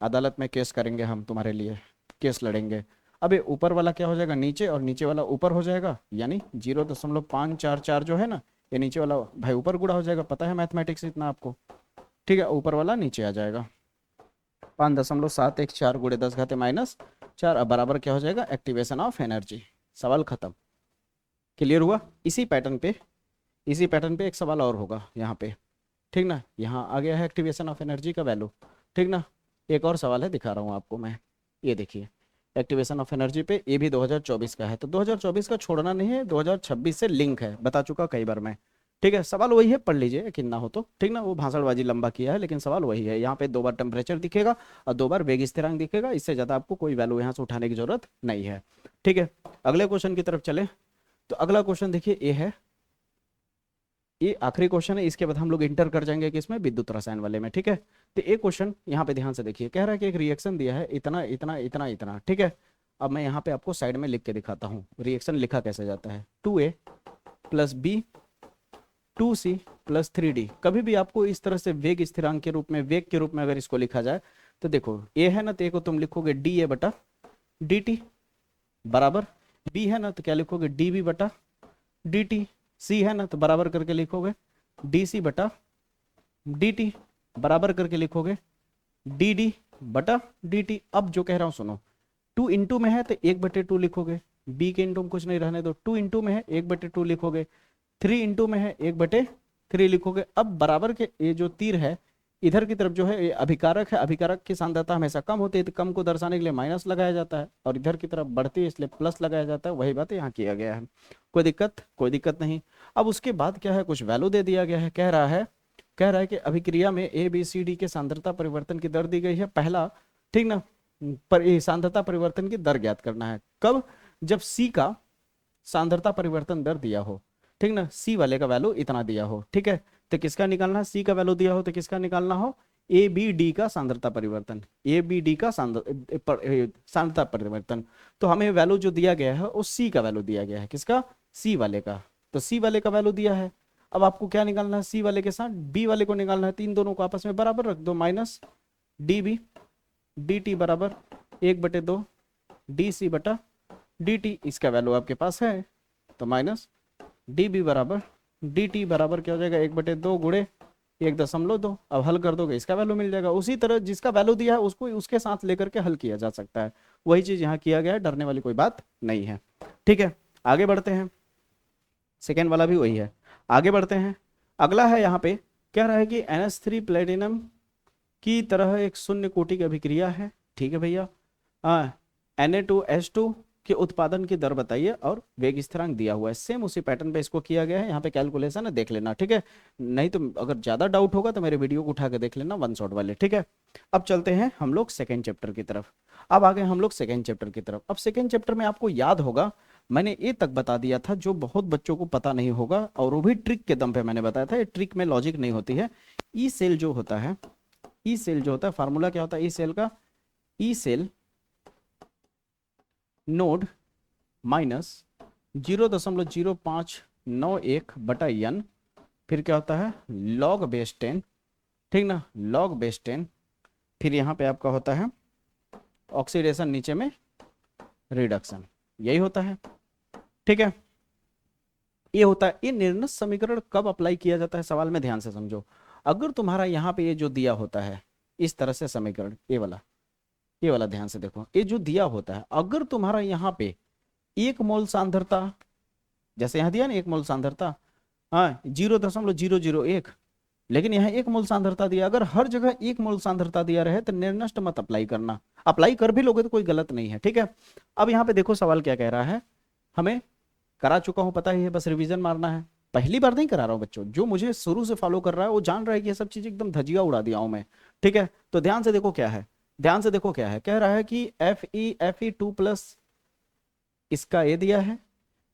अदालत में केस करेंगे हम तुम्हारे लिए, केस लड़ेंगे। अब ये ऊपर वाला क्या हो जाएगा, नीचे, और नीचे वाला ऊपर हो जाएगा, यानी 0.544 जो है ना, ये नीचे वाला भाई ऊपर गुणा हो जाएगा। पता है मैथमेटिक्स इतना आपको, ठीक है। ऊपर वाला नीचे आ जाएगा, 5.714 गुणे 10⁻⁻4, अब बराबर क्या हो जाएगा, एक्टिवेशन ऑफ एनर्जी। सवाल खत्म, क्लियर हुआ। इसी पैटर्न पे एक सवाल और होगा यहाँ पे, ठीक ना। यहाँ आ गया है एक्टिवेशन ऑफ एनर्जी का वैल्यू, ठीक ना। एक और सवाल है, दिखा रहा हूँ आपको मैं, ये देखिए एक्टिवेशन ऑफ एनर्जी पे, ये भी 2024 का है। तो 2024 का छोड़ना नहीं है, 2026 से लिंक है, बता चुका कई बार मैं, ठीक है। सवाल वही है, पढ़ लीजिए यकीन ना हो तो, ठीक ना। वो भाषणबाजी लंबा किया है, लेकिन सवाल वही है। यहाँ पे 2 बार टेम्परेचर दिखेगा और 2 बार वेग स्थिरांक दिखेगा, इससे ज्यादा आपको कोई वैल्यू यहाँ से उठाने की जरूरत नहीं है, ठीक है। अगले क्वेश्चन की तरफ चले, तो अगला क्वेश्चन देखिए, ये है, ये आखिरी क्वेश्चन है, इसके बाद हम लोग इंटर कर जाएंगे कि इसमें विद्युत रसायन वाले में, ठीक है। तो एक क्वेश्चन यहाँ पे ध्यान से देखिए, कह रहा है कि एक रिएक्शन दिया है, इतना इतना इतना इतना, ठीक है। अब मैं यहाँ पे आपको साइड में लिख के दिखाता हूँ रिएक्शन लिखा कैसे जाता है। 2A + B 2C + 3D। कभी भी आपको इस तरह से वेग स्थिरांक के रूप में, वेग के रूप में अगर इसको लिखा जाए तो देखो A है ना, तो A को तुम लिखोगे dA/dt बराबर, B है ना तो क्या लिखोगे dB/dt, C है ना तो बराबर करके लिखोगे dC/dt, बराबर करके लिखोगे dD/dt। अब जो कह रहा हूं सुनो, 2 इंटू में है तो 1/2 लिखोगे, B के इंटू में कुछ नहीं रहने दो, 2 इंटू में है 1/2 लिखोगे, 3 इंटू में है 1/3 लिखोगे। अब बराबर के ये जो तीर है इधर की तरफ जो है ये अभिकारक है, अभिकारक की सांद्रता हमेशा कम होती है, तो कम को दर्शाने के लिए माइनस लगाया जाता है, और इधर की तरफ बढ़ती है इसलिए प्लस लगाया जाता है। वही बात यहाँ किया गया है, कोई दिक्कत नहीं। अब उसके बाद क्या है, कुछ वैल्यू दे दिया गया है, कह रहा है कि अभिक्रिया में ABCD के सांद्रता परिवर्तन की दर दी गई है पहला, ठीक ना। पर सांद्रता परिवर्तन की दर ज्ञात करना है, कब, जब C का सांद्रता परिवर्तन दर दिया हो, ठीक ना। C वाले का वैल्यू इतना दिया हो, ठीक है। तो किसका निकालना है, C का वैल्यू दिया हो तो किसका निकालना हो, ABD का सांद्रता परिवर्तन, ABD का सांद्रता परिवर्तन। तो हमें वैल्यू जो दिया गया है वो C का वैल्यू दिया गया है, किसका, सी वाले का, तो सी वाले का वैल्यू दिया है। अब आपको क्या निकालना है, सी वाले के साथ बी वाले को निकालना है, तीन दोनों को आपस में बराबर रख दो, minus D B D T बराबर 1/2 डी सी बटा डी टी, इसका वैल्यू आपके पास है, तो माइनस डी बी बराबर डी टी बराबर क्या हो जाएगा, 1/2 गुणे 1.2। अब हल कर दोगे इसका वैल्यू मिल जाएगा। उसी तरह जिसका वैल्यू दिया है उसको उसके साथ लेकर के हल किया जा सकता है, वही चीज यहाँ किया गया है, डरने वाली कोई बात नहीं है। ठीक है, आगे बढ़ते हैं, सेकेंड वाला भी वही है, आगे बढ़ते हैं। अगला है यहाँ पे कह रहा है कि NH3 प्लेटिनम की तरह एक शून्य कोटि की अभिक्रिया है। ठीक है भैया, Na2H2 के उत्पादन की दर बताइए और वेग स्थिरांक दिया हुआ है। सेम उसी पैटर्न पे इसको किया गया है, यहाँ पे कैलकुलेशन है, देख लेना। ठीक है, नहीं तो अगर ज्यादा डाउट होगा तो मेरे वीडियो को उठा के देख लेना, वन शॉट वाले। ठीक है, अब चलते हैं हम लोग सेकेंड चैप्टर की तरफ। अब आ गए हम लोग सेकेंड चैप्टर की तरफ। अब सेकेंड चैप्टर में आपको याद होगा मैंने ए तक बता दिया था, जो बहुत बच्चों को पता नहीं होगा, और वो भी ट्रिक के दम पे मैंने बताया था। ये ट्रिक में लॉजिक नहीं होती है। ई सेल जो होता है, ई सेल जो होता है, फार्मूला क्या होता है ई सेल का, E cell node minus 0.0591/n, फिर क्या होता है log बेस 10, ठीक ना, log बेस 10, फिर यहाँ पे आपका होता है ऑक्सीडेशन, नीचे में रिडक्शन, यही होता है। ठीक है, ये होता है। ये निर्णय समीकरण कब अप्लाई किया जाता है, सवाल में ध्यान से समझो। अगर तुम्हारा यहाँ पे ये जो दिया होता है इस तरह से समीकरण, ये वाला ध्यान से देखो, ये जो दिया होता है, अगर तुम्हारा यहाँ पे 1 मोल सांद्रता, जैसे यहाँ दिया ना 1 मोल सांद्रता, हाँ 0.001, लेकिन यहाँ 1 मोल सांद्रता दिया, अगर हर जगह 1 मोल सांद्रता दिया रहे तो निर्नष्ट मत अप्लाई करना। अप्लाई कर भी लोगे तो कोई गलत नहीं है। ठीक है, अब यहाँ पे देखो सवाल क्या कह रहा है, हमें करा चुका हूं पता ही है, बस रिवीजन मारना है, पहली बार नहीं करा रहा हूं बच्चों। जो मुझे शुरू से फॉलो कर रहा है वो जान रहा है कि ये सब चीज एकदम धजिया उड़ा दिया हूं मैं। ठीक है, तो ध्यान से देखो क्या है, ध्यान से देखो क्या है, कह रहा है कि Fe2+ इसका ये दिया है,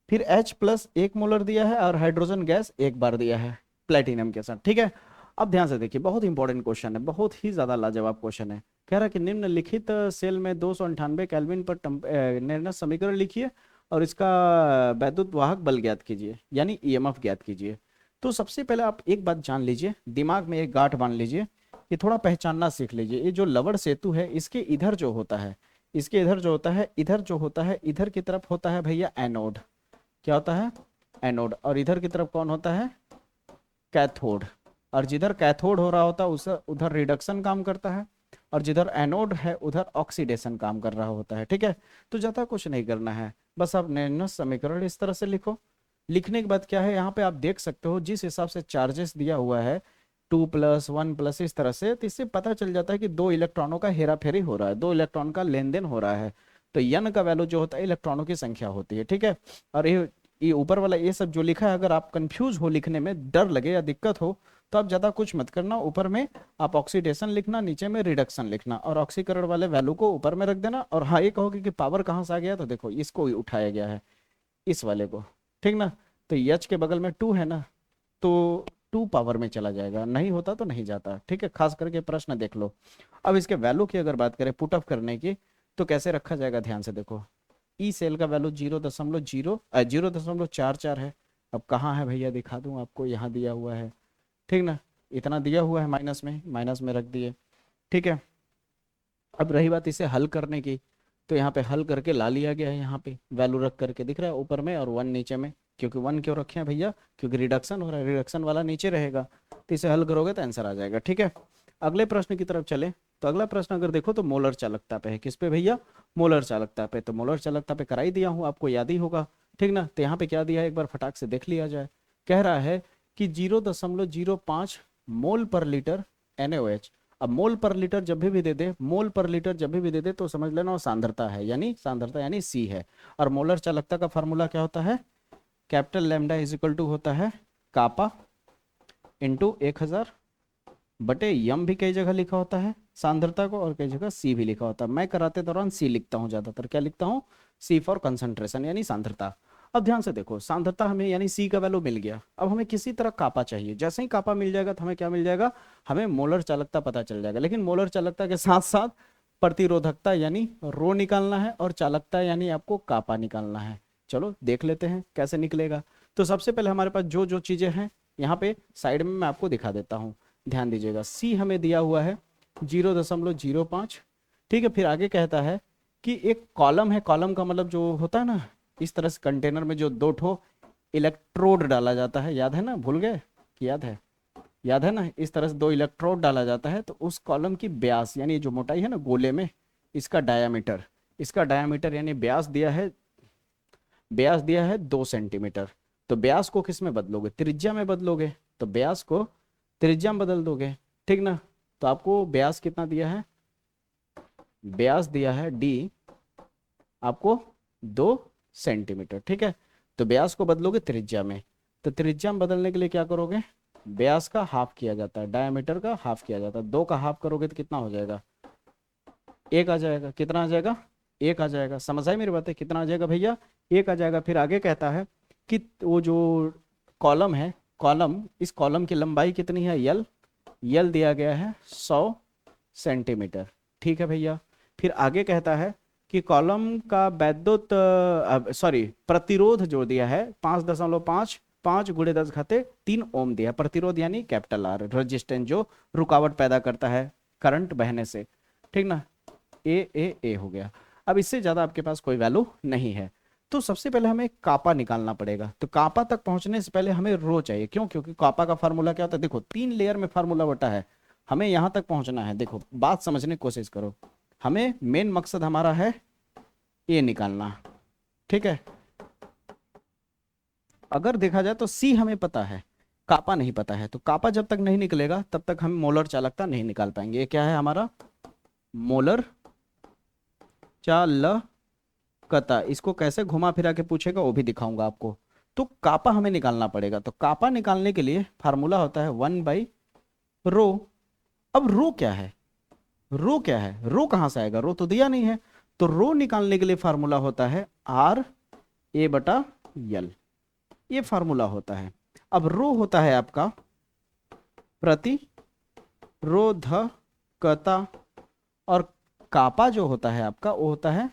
फिर H+ 1 मोलर दिया है, और हाइड्रोजन गैस 1 बार दिया है प्लेटिनम के साथ। ठीक है, अब ध्यान से देखिए, बहुत इंपॉर्टेंट क्वेश्चन है, बहुत ही ज्यादा लाजवाब क्वेश्चन है। कह रहा है कि निम्नलिखित सेल में 298 केल्विन पर निर्णय समीकरण लिखिए और इसका वैद्युत वाहक बल ज्ञात कीजिए, यानी EMF ज्ञात कीजिए। तो सबसे पहले आप एक बात जान लीजिए, दिमाग में एक गांठ बांध लीजिए, कि थोड़ा पहचानना सीख लीजिए। ये जो लवण सेतु है, इसके इधर जो होता है, इसके इधर जो होता है, इधर जो होता है, इधर की तरफ होता है भैया एनोड, क्या होता है एनोड, और इधर की तरफ कौन होता है कैथोड। और जिधर कैथोड हो रहा होता है उस उधर रिडक्शन काम करता है, और जिधर एनोड है उधर ऑक्सीडेशन काम कर रहा होता है। ठीक है, तो ज्यादा कुछ नहीं करना है, बस आप निर्णय समीकरण इस तरह से लिखो। लिखने के बाद क्या है, यहाँ पे आप देख सकते हो जिस हिसाब से चार्जेस दिया हुआ है 2+, 1+, इस तरह से, तो इससे पता चल जाता है कि 2 इलेक्ट्रॉनों का हेरा फेरी हो रहा है, 2 इलेक्ट्रॉन का लेन देन हो रहा है। तो n का वैल्यू जो होता है इलेक्ट्रॉनों की संख्या होती है। ठीक है, और ये ऊपर वाला ये सब जो लिखा है, अगर आप कंफ्यूज हो, लिखने में डर लगे या दिक्कत हो, तो आप ज्यादा कुछ मत करना, ऊपर में आप ऑक्सीडेशन लिखना, नीचे में रिडक्शन लिखना, और ऑक्सीकरण वाले वैल्यू को ऊपर में रख देना। और हाँ, ये कहोगे कि पावर कहाँ से आ गया, तो देखो इसको उठाया गया है, इस वाले को, ठीक ना। तो H के बगल में 2 है ना, तो 2 पावर में चला जाएगा, नहीं होता तो नहीं जाता। ठीक है, खास करके प्रश्न देख लो। अब इसके वैल्यू की अगर बात करें पुट ऑफ करने की, तो कैसे रखा जाएगा, ध्यान से देखो। ई सेल का वैल्यू 0.44 है। अब कहाँ है भैया, दिखा दूं आपको, यहाँ दिया हुआ है, ठीक ना, इतना दिया हुआ है, माइनस में रख दिए। ठीक है, अब रही बात इसे हल करने की, तो यहाँ पे हल करके ला लिया गया है, यहाँ पे वैल्यू रख करके दिख रहा है ऊपर में और 1 नीचे में। क्योंकि 1 क्यों रखे हैं भैया, क्योंकि रिडक्शन हो रहा है, रिडक्शन वाला नीचे रहेगा, तो इसे हल करोगे तो आंसर आ जाएगा। ठीक है, अगले प्रश्न की तरफ चले, तो अगला प्रश्न अगर देखो तो मोलर चालकता पे है। किस पे भैया, मोलर चालकता पे। तो मोलर चालकता पे कराई दिया हूँ, आपको याद ही होगा, ठीक ना। तो यहाँ पे क्या दिया है, एक बार फटाक से देख लिया जाए। कह रहा है कि 0.05 मोल पर लीटर NaOH। अब मोल पर लीटर जब भी दे दे, मोल पर लीटर जब भी दे दे, तो समझ लेना वो सांद्रता है, यानी सांद्रता यानी C है। और मोलर चालकता का फार्मूला क्या होता है, capital lambda is equal to होता है कापा इंटू 1000 बटे यम, भी कई जगह लिखा होता है सांद्रता को, और कई जगह C भी लिखा होता है। मैं कराते दौरान C लिखता हूँ ज्यादातर, क्या लिखता हूँ, C फॉर कंसंट्रेशन यानी सांद्रता। अब ध्यान से देखो, सांद्रता हमें यानी C का वैल्यू मिल गया, अब हमें किसी तरह कापा चाहिए। जैसे ही कापा मिल जाएगा तो हमें क्या मिल जाएगा, हमें मोलर चालकता पता चल जाएगा। लेकिन मोलर चालकता के साथ साथ प्रतिरोधकता यानी रो निकालना है, और चालकता यानी आपको कापा निकालना है। चलो देख लेते हैं कैसे निकलेगा। तो सबसे पहले हमारे पास जो जो चीजें हैं यहाँ पे साइड में मैं आपको दिखा देता हूँ, ध्यान दीजिएगा। सी हमें दिया हुआ है 0.05, ठीक है। फिर आगे कहता है कि एक कॉलम है, कॉलम का मतलब जो होता है ना, इस तरह से कंटेनर में जो दो ठो इलेक्ट्रोड डाला जाता है, याद है ना, भूल गए कि याद है, याद है ना, इस तरह से दो इलेक्ट्रोड डाला जाता है। तो उस कॉलम की व्यास यानी जो मोटाई है ना गोले में, इसका डायामीटर, यानी व्यास दिया है, 2 सेंटीमीटर। तो व्यास को किस में बदलोगे, त्रिज्या में बदलोगे, तो व्यास को त्रिज्या में बदल दोगे, ठीक ना। तो आपको व्यास कितना दिया है, व्यास दिया है डी आपको 2 सेंटीमीटर, ठीक है। तो व्यास को बदलोगे त्रिज्या में, तो त्रिज्या में बदलने के लिए क्या करोगे, व्यास का हाफ किया जाता है, डायमीटर का हाफ किया जाता है। 2 का हाफ करोगे तो कितना हो जाएगा, 1 आ जाएगा। कितना आ जाएगा, 1 आ जाएगा। समझ आई मेरी बात है, कितना आ जाएगा भैया, 1 आ जाएगा। फिर आगे कहता है कि वो जो कॉलम है, कॉलम, इस कॉलम की लंबाई कितनी है, यल दिया गया है 100 सेंटीमीटर, ठीक है भैया। फिर आगे कहता है कि कॉलम का वैद्युत प्रतिरोध जो दिया है 5.5 गुणे 10⁻³ ओम दिया है। प्रतिरोध यानी कैपिटल आर, रेजिस्टेंस जो रुकावट पैदा करता है करंट बहने से, ठीक ना। ए हो गया। अब इससे ज्यादा आपके पास कोई वैल्यू नहीं है। तो सबसे पहले हमें कापा निकालना पड़ेगा। तो कापा तक पहुंचने से पहले हमें रो चाहिए, क्यों, क्योंकि कापा का फार्मूला क्या होता है, देखो 3 लेयर में फार्मूला बटा है, हमें यहां तक पहुंचना है। देखो बात समझने की कोशिश करो, हमें मेन मकसद हमारा है ये निकालना, ठीक है। अगर देखा जाए तो सी हमें पता है, कापा नहीं पता है। तो कापा जब तक नहीं निकलेगा तब तक हम मोलर चालकता नहीं निकाल पाएंगे। ये क्या है हमारा, मोलर चालकता। इसको कैसे घुमा फिरा के पूछेगा वो भी दिखाऊंगा आपको। तो कापा हमें निकालना पड़ेगा। तो कापा निकालने के लिए फार्मूला होता है 1/रो। अब रो क्या है, रो क्या है, रो कहां से आएगा, रो तो दिया नहीं है। तो रो निकालने के लिए फार्मूला होता है RA/L, ये फार्मूला होता है। अब रो होता है आपका प्रतिरोधकता, और कापा जो होता है आपका वो होता है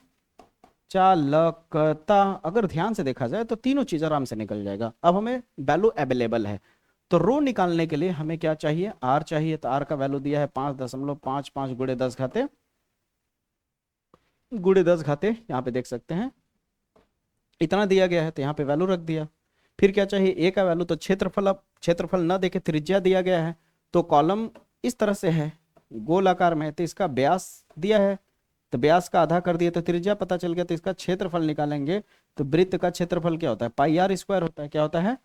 चालकता। अगर ध्यान से देखा जाए तो तीनों चीज आराम से निकल जाएगा। अब हमें वैल्यू अवेलेबल है। तो रो निकालने के लिए हमें क्या चाहिए, आर चाहिए। तो आर का वैल्यू दिया है 5.55 गुणे 10⁻⁻, यहाँ पे देख सकते हैं इतना दिया गया है, तो यहाँ पे वैल्यू रख दिया। फिर क्या चाहिए, ए का वैल्यू। तो क्षेत्रफल, अब क्षेत्रफल ना देखे त्रिज्या दिया गया है। तो कॉलम इस तरह से है गोल आकार में, तो इसका व्यास दिया है, तो व्यास का आधा कर दिया तो त्रिज्या पता चल गया। तो इसका क्षेत्रफल निकालेंगे। तो वृत्त का क्षेत्रफल क्या होता है, πr² होता है। क्या होता है,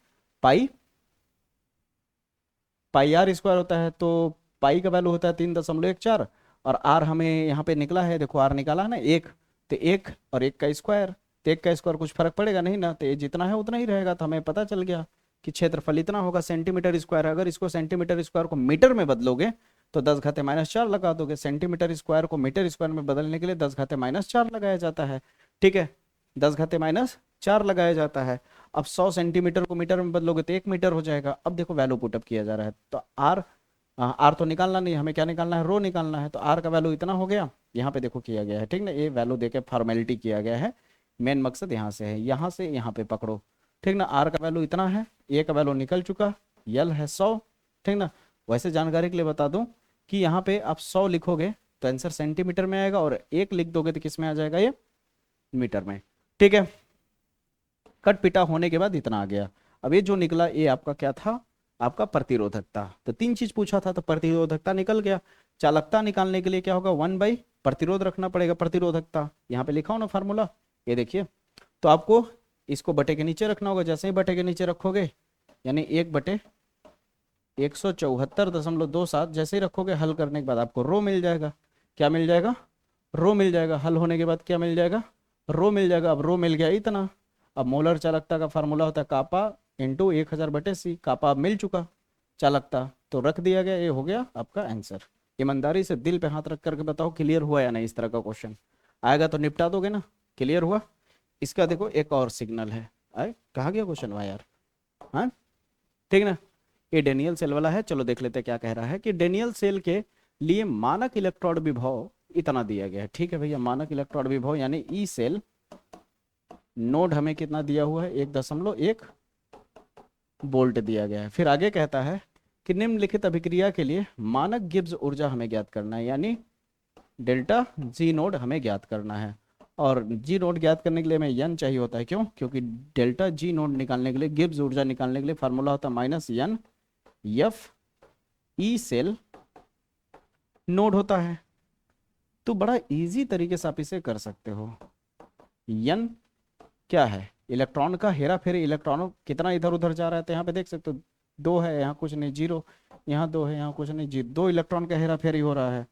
πr² होता है। तो पाई का वैल्यू होता है 3.14, और आर हमें यहाँ पे निकला है, देखो आर निकाला है ना 1। तो 1 और 1 का स्क्वायर, तो 1 का स्क्वायर कुछ फर्क पड़ेगा नहीं ना, तो ये जितना है उतना ही रहेगा। तो हमें पता चल गया कि क्षेत्रफल इतना होगा सेंटीमीटर स्क्वायर। अगर इसको सेंटीमीटर स्क्वायर को मीटर में बदलोगे तो 10⁻⁻4 लगा दोगे। सेंटीमीटर स्क्वायर को मीटर स्क्वायर में बदलने के लिए 10⁻⁻4 लगाया जाता है, ठीक है, 10⁻⁻4 लगाया जाता है। अब 100 सेंटीमीटर को मीटर में बदलोगे तो 1 मीटर हो जाएगा। अब देखो वैल्यू पुटअप किया जा रहा है। तो आर तो निकालना नहीं, हमें क्या निकालना है, रो निकालना है। तो आर का वैल्यू इतना हो गया, यहाँ पे देखो किया गया है, ठीक ना। ये वैल्यू देके फॉर्मेलिटी किया गया है, मेन मकसद यहाँ से है, यहाँ से यहाँ पे पकड़ो, ठीक ना। आर का वैल्यू इतना है, ए का वैल्यू निकल चुका, यल है 100, ठीक ना। वैसे जानकारी के लिए बता दूं कि यहाँ पे आप 100 लिखोगे तो आंसर सेंटीमीटर में आएगा, और 1 लिख दोगे तो किस में आ जाएगा, ये मीटर में, ठीक है। कट पिटा होने के बाद इतना आ गया। अब ये जो निकला ये आपका क्या था, आपका प्रतिरोधकता। तो 3 चीज पूछा था, तो प्रतिरोधकता निकल गया। चालकता निकालने के लिए क्या होगा, 1/ प्रतिरोध रखना पड़ेगा, प्रतिरोधकता। यहाँ पे लिखा हो ना फार्मूला, ये देखिए। तो आपको इसको बटे के नीचे रखना होगा। जैसे ही बटे के नीचे रखोगे यानी 1/174.27 जैसे ही रखोगे, हल करने के बाद आपको रो मिल जाएगा। क्या मिल जाएगा, रो मिल जाएगा। हल होने के बाद क्या मिल जाएगा, रो मिल जाएगा। अब रो मिल गया इतना। अब मोलर चालकता का फार्मूला होता है कापा इंटू 1000/c। कापा अब मिल चुका, चालकता तो रख दिया गया। ये हो गया आपका आंसर। ईमानदारी से दिल पे हाथ रख करके बताओ क्लियर हुआ या नहीं। इस तरह का क्वेश्चन आएगा तो निपटा दोगे ना, क्लियर हुआ। इसका देखो एक और सिग्नल है, आए कहा गया क्वेश्चन हुआ यार, हाँ ठीक ना। ये डेनियल सेल वाला है। चलो देख लेते हैं क्या कह रहा है कि डेनियल सेल के लिए मानक इलेक्ट्रॉन विभव इतना दिया गया है, ठीक है भैया। मानक इलेक्ट्रॉन विभव यानी ई सेल नोड हमें कितना दिया हुआ है, 1.1 वोल्ट दिया गया है। फिर आगे कहता है कि निम्नलिखित अभिक्रिया के लिए मानक गिब्स ऊर्जा हमें ज्ञात करना है, यानी डेल्टा जी नोड हमें ज्ञात करना है। और जी नोड ज्ञात करने के लिए हमें यन चाहिए होता है, क्यों? क्योंकि डेल्टा जी नोड निकालने के लिए, गिब्स ऊर्जा निकालने के लिए फार्मूला होता है माइनस यन एफ ई सेल नोड होता है। तो बड़ा इजी तरीके से आप इसे कर सकते हो। यन क्या है? इलेक्ट्रॉन का हेरा फेरी, इलेक्ट्रॉनों कितना इधर उधर जा रहा है, तो यहाँ पे देख सकते हो 2 है, यहाँ कुछ नहीं, 0, यहाँ 2 है, यहाँ कुछ नहीं, 0, 2 इलेक्ट्रॉन का हेरा फेरी हो रहा है,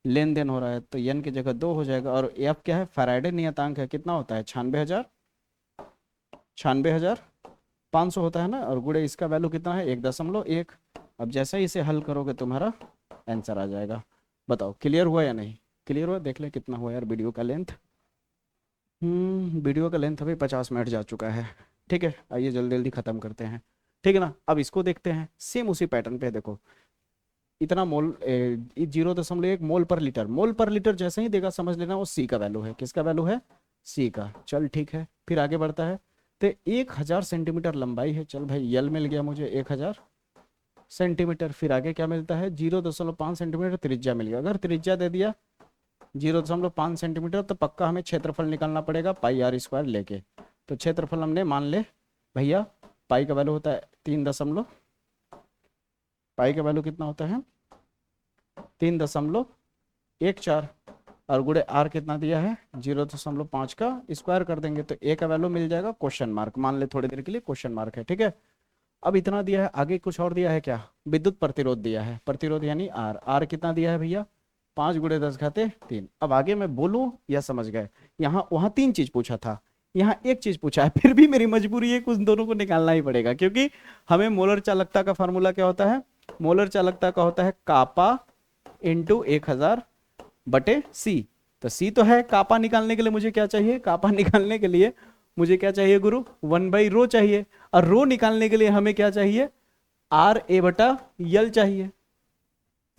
लेन देन हो रहा है, तो एन की जगह 2 हो जाएगा। और एफ क्या है? फैराडे नियतांक है, कितना होता है? 96,500 होता है ना, और गुणे इसका वैल्यू कितना है? 1.1। अब जैसे ही इसे हल करोगे तुम्हारा आंसर आ जाएगा। बताओ क्लियर हुआ या नहीं? क्लियर हुआ? देख ले कितना हुआ यार वीडियो का लेंथ। वीडियो का लेंथ अभी 50 मिनट जा चुका है। ठीक है, आइए जल्दी जल्दी खत्म करते हैं, ठीक है ना। अब इसको देखते हैं सेम उसी पैटर्न पे। देखो इतना मोल 0.1 मोल पर लीटर, मोल पर लीटर जैसे ही देगा समझ लेना वो सी का वैल्यू है। किसका वैल्यू है? सी का। चल ठीक है, फिर आगे बढ़ता है। तो 1000 सेंटीमीटर लंबाई है, चल भाई यल मिल गया मुझे 1000 सेंटीमीटर। फिर आगे क्या मिलता है? 0.5 सेंटीमीटर त्रिज्या मिल गया। अगर त्रिज्या दे दिया 0.5 सेंटीमीटर तो पक्का हमें क्षेत्रफल निकालना पड़ेगा पाई आर स्क्वायर लेके। तो क्षेत्रफल हमने मान ले भैया, पाई का वैल्यू होता है 3 पाई का वैल्यू कितना होता है? 3.14, और गुणे आर कितना दिया है? 0.5 का स्क्वायर कर देंगे तो ए का वैल्यू मिल जाएगा क्वेश्चन मार्क, मान ले थोड़ी देर के लिए क्वेश्चन मार्क है, ठीक है। अब इतना दिया है, आगे कुछ और दिया है क्या? विद्युत प्रतिरोध दिया है, प्रतिरोध यानी आर। आर कितना दिया है भैया? 5 × 10⁻3। अब आगे मैं बोलूं या समझ गए? यहाँ वहां 3 चीज पूछा था, यहाँ 1 चीज पूछा है, फिर भी मेरी मजबूरी है कुछ दोनों को निकालना ही पड़ेगा, क्योंकि हमें मोलर चालकता का फार्मूला क्या होता है? मोलर चालकता का होता है कापा इंटू 1000 बटे सी। तो सी तो है, कापा निकालने के लिए मुझे क्या चाहिए? कापा निकालने के लिए मुझे क्या चाहिए गुरु? 1/रो चाहिए। और रो निकालने के लिए हमें क्या चाहिए? आर ए बटा यल चाहिए।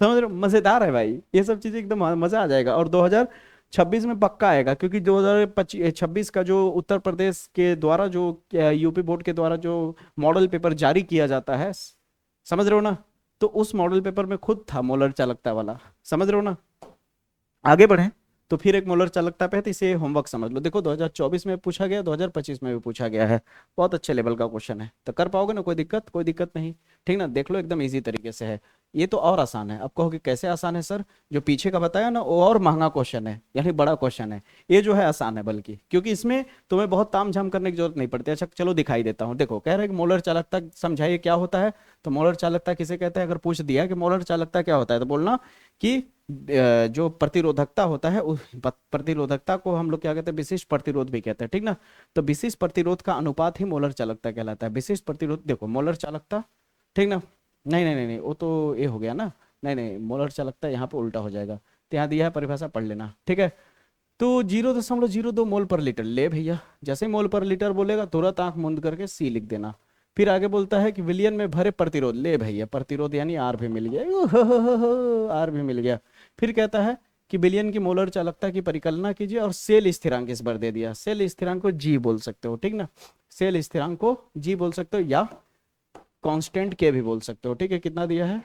समझ रहे हो? मजेदार है भाई, ये सब चीजें एकदम मजा आ जाएगा। और 2026 में पक्का आएगा, क्योंकि 2026 का जो उत्तर प्रदेश के द्वारा, जो यूपी बोर्ड के द्वारा जो मॉडल पेपर जारी किया जाता है, समझ रहे हो ना, तो उस मॉडल पेपर में खुद था मोलर चालकता वाला, समझ रहे हो ना। आगे बढ़े तो फिर एक मोलर चालकता पे है, तो इसे होमवर्क समझ लो। देखो 2024 में पूछा गया, 2025 में भी पूछा गया है, बहुत अच्छे लेवल का क्वेश्चन है, तो कर पाओगे ना? कोई दिक्कत? कोई दिक्कत नहीं, ठीक ना। देख लो एकदम इजी तरीके से है ये, तो और आसान है। अब कहोगे कैसे आसान है सर? जो पीछे का बताया ना वो और महंगा क्वेश्चन है, यानी बड़ा क्वेश्चन है। ये जो है आसान है, बल्कि क्योंकि इसमें तुम्हें बहुत तामझाम करने की जरूरत नहीं पड़ती। अच्छा चलो दिखाई देता हूँ। देखो कह रहे हैं कि मोलर चालकता समझाइए क्या होता है। तो मोलर चालकता किसे कहते हैं? अगर पूछ दिया कि मोलर चालकता क्या होता है, तो बोलना कि जो प्रतिरोधकता होता है, उस प्रतिरोधकता को हम लोग क्या कहते हैं? विशिष्ट प्रतिरोध भी कहते हैं, ठीक ना। तो विशिष्ट प्रतिरोध का अनुपात ही मोलर चालकता कहलाता है। विशिष्ट प्रतिरोध, देखो मोलर चालकता, ठीक ना। नहीं नहीं नहीं नहीं, वो तो ये हो गया ना। नहीं नहीं, मोलर चालकता यहाँ पे उल्टा हो जाएगा, तो यहाँ दिया है परिभाषा, पढ़ लेना, ठीक है। तो 0.02 मोल पर लीटर ले भैया। जैसे ही मोल पर लीटर बोलेगा तुरंत आंख मूंद करके सी लिख देना। फिर आगे बोलता है कि विलियन में भरे प्रतिरोध, ले भैया प्रतिरोध यानी आर भी मिल गया, आर भी मिल गया। फिर कहता है कि विलियन की मोलर चालकता की परिकल्पना कीजिए और सेल स्थिरांक इस बार दे दिया। सेल स्थिरांक को जी बोल सकते हो, ठीक ना। सेल स्थिरांक को जी बोल सकते हो या कांस्टेंट के भी बोल सकते हो, ठीक है। कितना दिया है?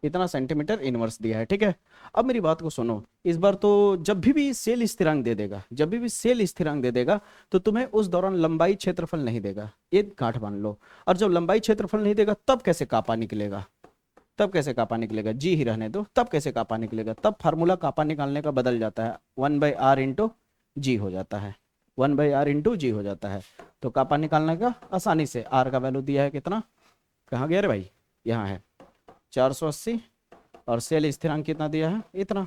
इतना सेंटीमीटर इनवर्स दिया है, ठीक है। अब मेरी बात को सुनो, इस बार तो जब भी सेल स्थिरांक दे देगा, जब भी सेल स्थिरांक दे देगा, तो तुम्हें उस दौरान लंबाई क्षेत्रफल नहीं देगा, ये गांठ बांध लो। और जब लंबाई क्षेत्रफल नहीं देगा तब कैसे कापा निकलेगा? तब कैसे कापा निकलेगा? जी ही रहने दो, तब कैसे कापा निकलेगा? तब फार्मूला कापा निकालने का बदल जाता है, 1/r इंटू जी हो जाता है, 1/r इंटू जी हो जाता है। तो कापा निकालने का आसानी से, आर का वैल्यू दिया है कितना, कहाँ गया रे भाई, यहाँ है 480, और सेल स्थिरांक कितना दिया है? इतना।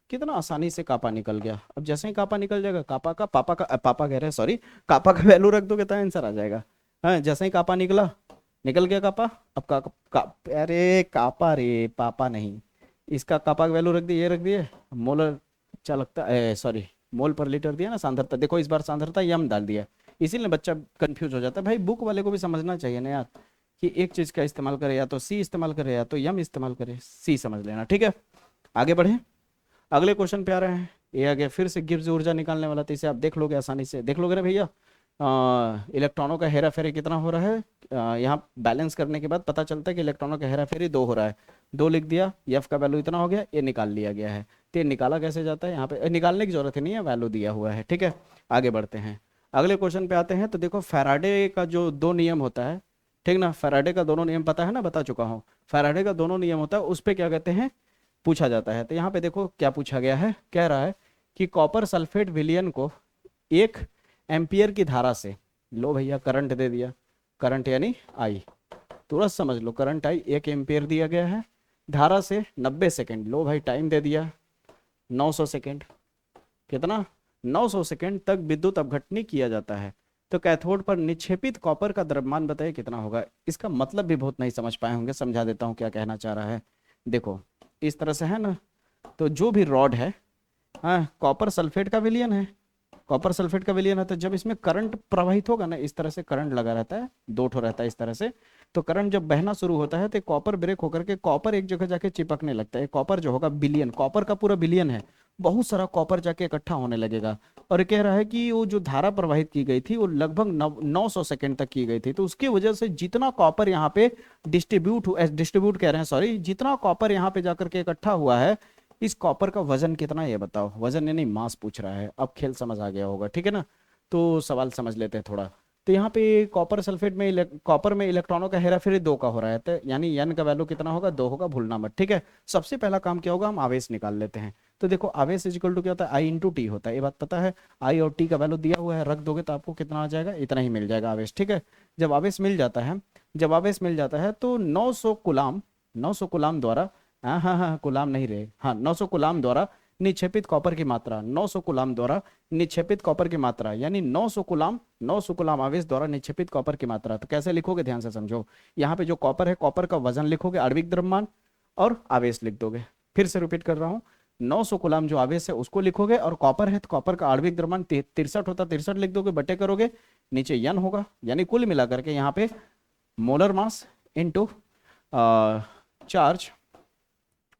कितना आसानी से कापा निकल गया। अब जैसे ही कापा निकल जाएगा, कापा का पापा का पापा कह रहे हैं सॉरी, कापा का वैल्यू रख दोगे तो आंसर आ जाएगा। हाँ, जैसे ही कापा निकला, निकल गया कापा। अब अरे कापा रे, पापा नहीं, इसका कापा का वैल्यू रख दिए, ये रख दिए। मोलर चालकता, सॉरी मोल पर लीटर दिया ना, सांद्रता। देखो इस बार सांद्रता यम डाल दिया, इसीलिए बच्चा कंफ्यूज हो जाता है। भाई बुक वाले को भी समझना चाहिए ना यार, कि एक चीज का इस्तेमाल करे, या तो सी इस्तेमाल करे या तो यम इस्तेमाल करे। सी समझ लेना, ठीक है। आगे बढ़े, अगले क्वेश्चन पे आ रहे हैं। ये आ गया फिर से गिब्स ऊर्जा निकालने वाला, तो इसे आप देख लोगे आसानी से, देख लोगे ना भैया। इलेक्ट्रॉनों का हेरा फेरी कितना हो रहा है, यहाँ बैलेंस करने के बाद पता चलता है कि इलेक्ट्रॉनों का हेरा फेरी 2 हो रहा है, 2 लिख दिया, एफ का वैल्यू इतना हो गया, ये निकाल लिया गया है। तो ये निकाला कैसे जाता है, यहाँ पे निकालने की जरूरत ही नहीं है, वैल्यू दिया हुआ है, ठीक है। आगे बढ़ते हैं, अगले क्वेश्चन पे आते हैं। तो देखो फैराडे का जो 2 नियम होता है, ठीक ना, फैराडे का दोनों नियम पता है ना, बता चुका हूँ। फैराडे का दोनों नियम होता है, उस पर क्या कहते हैं, पूछा जाता है। तो यहाँ पे देखो क्या पूछा गया है, कह रहा है कि कॉपर सल्फेट विलयन को 1 एम्पियर की धारा से, लो भैया करंट दे दिया, करंट यानी आई, तुरंत समझ लो, करंट आई 1 एम्पियर दिया गया है, धारा से 90 सेकेंड, लो भाई टाइम दे दिया 900 सेकेंड, कितना 900 सेकेंड तक विद्युत अपघटनी किया जाता है। तो कैथोड पर निक्षेपित कॉपर का द्रव्यमान बताइए कितना होगा। इसका मतलब भी बहुत नहीं समझ पाए होंगे, समझा देता हूँ क्या कहना चाह रहा है। देखो इस तरह से है ना, तो जो भी रॉड है, हाँ कॉपर सल्फेट का विलयन है, कॉपर सल्फेट का विलयन है, तो जब इसमें करंट प्रवाहित होगा ना, इस तरह से करंट लगा रहता है, 2 ठो रहता है इस तरह से, तो करंट जब बहना शुरू होता है तो कॉपर ब्रेक होकर के कॉपर एक जगह जाके चिपकने लगता है। कॉपर जो होगा बिलियन, कॉपर का पूरा बिलियन है, बहुत सारा कॉपर जाके इकट्ठा होने लगेगा। और कह रहा है कि वो जो धारा प्रवाहित की गई थी वो लगभग 900 सेकेंड तक की गई थी, तो उसकी वजह से जितना कॉपर यहाँ पे डिस्ट्रीब्यूट कह रहे हैं सॉरी, जितना कॉपर यहाँ पे जाकर के इकट्ठा हुआ है, इस कॉपर का वजन कितना है ये बताओ। वजन यानी मास पूछ रहा है, अब खेल समझ आ गया होगा, ठीक है ना। तो सवाल समझ लेते हैं थोड़ा। तो यहाँ पे कॉपर सल्फेट में कॉपर में इलेक्ट्रॉनों का हेरा फेरी 2 का हो रहा है, तो यानी एन का वैल्यू कितना होगा, 2 होगा, भूलना मत, ठीक है। सबसे पहला काम क्या होगा, हम आवेश निकाल लेते हैं। तो देखो आवेश इज इक्वल टू क्या होता है, आई इंटू टी होता है, ये बात पता है। आई और टी का वैल्यू दिया हुआ है, रख दोगे तो आपको कितना आ जाएगा, इतना ही मिल जाएगा आवेश, ठीक है। जब आवेश मिल जाता है, जब आवेश मिल जाता है तो 900 कुलाम, 900 कुलाम द्वारा, हाँ हाँ हाँ कुलाम नहीं रहे, हाँ 900 कुलाम द्वारा निक्षेपित कॉपर की मात्रा, 900 कुलाम द्वारा निक्षेपित कॉपर की मात्रा, यानी 900 कुलाम, 900 कुलाम आवेश द्वारा निक्षेपित कॉपर की मात्रा। तो कैसे लिखोगे ध्यान से समझो, यहाँ पे जो कॉपर है, कॉपर का वजन लिखोगे, आणविक द्रव्यमान, और आवेश लिख दोगे। फिर से रिपीट कर रहा हूँ, 900 कुलाम जो आवेश है उसको लिखोगे, और कॉपर है तो कॉपर का आणविक द्रव्यमान 63 होता, 63 लिख दोगे, बटे करोगे, नीचे यन होगा, यानी कुल मिलाकर के यहाँ पे मोलर मास इंटू चार्ज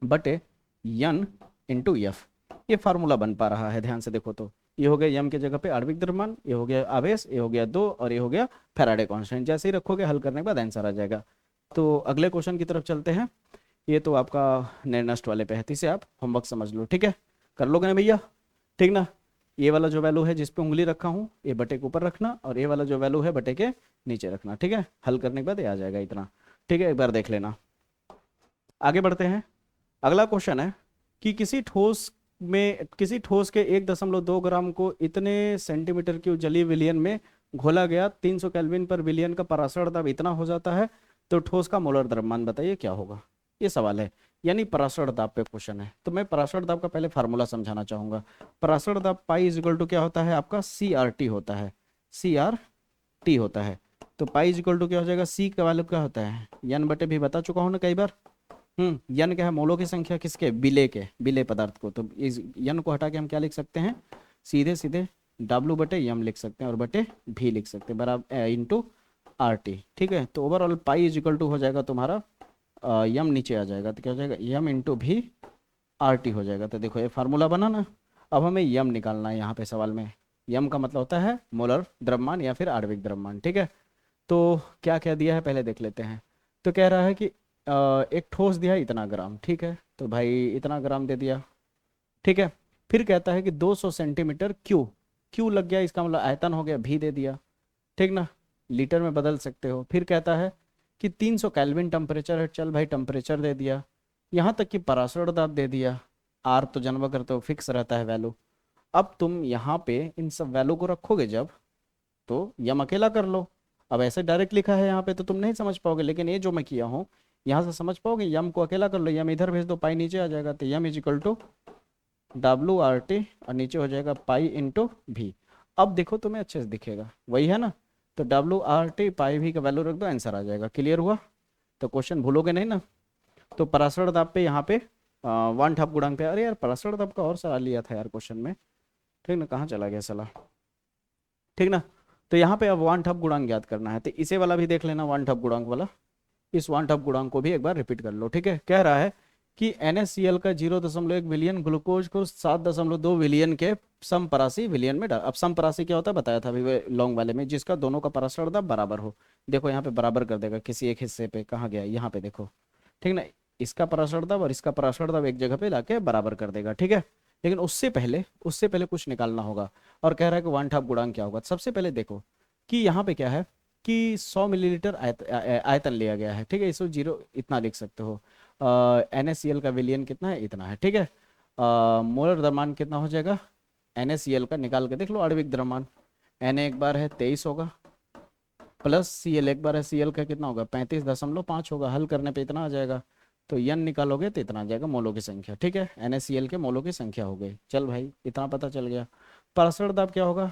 बटे यन इंटू एफ, ये फार्मूला बन पा रहा है। ध्यान से देखो तो ये हो गया यम के जगह पे आणविक द्रव्यमान, ये हो गया आवेश, ये हो गया 2, और ये हो गया फैराडे कांस्टेंट। जैसे ही रखोगे हल करने के बाद आंसर आ जाएगा। तो अगले क्वेश्चन की तरफ चलते हैं। ये तो आपका निर्नष्ट वाले पे है, इसे आप होमवर्क समझ लो, ठीक है, कर लोगे ना भैया, ठीक ना। ये वाला जो वैल्यू है जिस पे उंगली रखा हूँ, ये बटे के ऊपर रखना, और ये वाला जो वैल्यू है बटे के नीचे रखना, ठीक है। हल करने के बाद ये आ जाएगा इतना, ठीक है, एक बार देख लेना। आगे बढ़ते हैं, अगला क्वेश्चन है कि किसी ठोस के 1.2 ग्राम को इतने सेंटीमीटर क्यूब जलीय विलयन में घोला गया, 300 केल्विन पर विलयन का परासरण दाब इतना हो जाता है, तो ठोस का मोलर द्रव्यमान बताइए क्या होगा। ये सवाल है, यानी परासरण दाब पे क्वेश्चन है। तो मैं परासरण दाब का पहले फार्मूला समझाना चाहूंगा। परासरण दाब पाई इज इक्वल टू क्या होता है आपका, CRT होता है, CRT होता है। तो पाई इज इक्वल टू क्या हो जाएगा, सी का वैल्यू क्या होता है, यन बटे भी बता चुका हूँ ना कई बार। यन क्या है, मोलों की संख्या किसके, विलेय पदार्थ को। तो इस यन को हटा के हम क्या लिख सकते हैं, सीधे सीधे W बटे यम लिख सकते हैं, और बटे भी लिख सकते हैं, बराबर इंटू RT, ठीक है। तो overall pi is equal to हो जाएगा तुम्हारा, यम नीचे आ जाएगा, तो क्या हो जाएगा, यम इंटू भी RT हो जाएगा। तो देखो ये फार्मूला बना ना। अब हमें यम निकालना है यहाँ पे सवाल में। यम का मतलब होता है मोलर द्रव्यमान या फिर आणविक द्रव्यमान, ठीक है। तो क्या क्या दिया है पहले देख लेते हैं। तो कह रहा है कि एक ठोस दिया है इतना ग्राम, ठीक है, तो भाई इतना ग्राम दे दिया, ठीक है। फिर कहता है कि 200 सेंटीमीटर क्यू लग गया, इसका मतलब आयतन हो गया, भी दे दिया, ठीक ना, लीटर में बदल सकते हो। फिर कहता है कि 300 केल्विन टेम्परेचर है, चल भाई टेम्परेचर दे दिया, यहाँ तक कि परासरण दाब दे दिया, आर तो जानवा करते हो फिक्स रहता है वैल्यू। अब तुम यहाँ पे इन सब वैल्यू को रखोगे जब, तो यम अकेला कर लो। अब ऐसे डायरेक्ट लिखा है यहाँ पे तो तुम नहीं समझ पाओगे, लेकिन ये जो मैं किया हूँ यहाँ से समझ पाओगे। यम को अकेला कर लो, यम इधर भेज दो, पाई नीचे आ जाएगा, तो यम इज इक्वल टू WRT, और नीचे हो जाएगा पाई इंटू भी। अब देखो तुम्हें अच्छे से दिखेगा, वही है ना। तो WRT पाई भी का वैल्यू रख दो, आंसर आ जाएगा। क्लियर हुआ, तो क्वेश्चन भूलोगे नहीं ना। तो परासरण दाब पे यहाँ पे 1/2 गुणांक पे, अरे यार परासरण दाब का और सवाल लिया था यार क्वेश्चन में, ठीक ना, कहाँ चला गया सला, ठीक ना। तो यहाँ पे अब 1/2 गुणांक याद करना है, तो इसे वाला भी देख लेना 1/2 गुणांक वाला, इस 1/2 गुणांक को भी एक बार रिपीट कर लो, ठीक है। कह रहा है कि NaCl का 0.1 विलियन ग्लूकोज को 7.2 विलियन के समपरासी विलियन में डाल। अब समपरासी क्या होता है बताया था अभी लॉन्ग वाले में, जिसका दोनों का पराशर दाब बराबर हो। देखो यहाँ पे बराबर कर देगा किसी एक हिस्से पे, कहाँ गया यहाँ पे देखो, ठीक ना, इसका पराशर दाब और इसका पराशर दाब एक जगह पे लाके बराबर कर देगा, ठीक है। लेकिन उससे पहले कुछ निकालना होगा। और कह रहा है कि 1/2 गुणांक क्या होगा। सबसे पहले देखो कि यहाँ पे क्या है कि 100 मिलीलीटर आयतन लिया गया है, ठीक है। इसको 0 इतना लिख सकते हो। NaCl का विलियन कितना है, इतना है, ठीक है। मोलर द्रव्यमान कितना हो जाएगा, NaCl का निकाल के देख लो, आणविक द्रव्यमान Na एक बार है 23 होगा, प्लस Cl एक बार है, Cl का कितना होगा 35.5 होगा। हल करने पे इतना आ जाएगा, तो n निकालोगे तो इतना आ जाएगा मोलों की संख्या, ठीक है। NaCl के मोलों की संख्या हो गई। चल भाई इतना पता चल गया। पराशर दाब क्या होगा,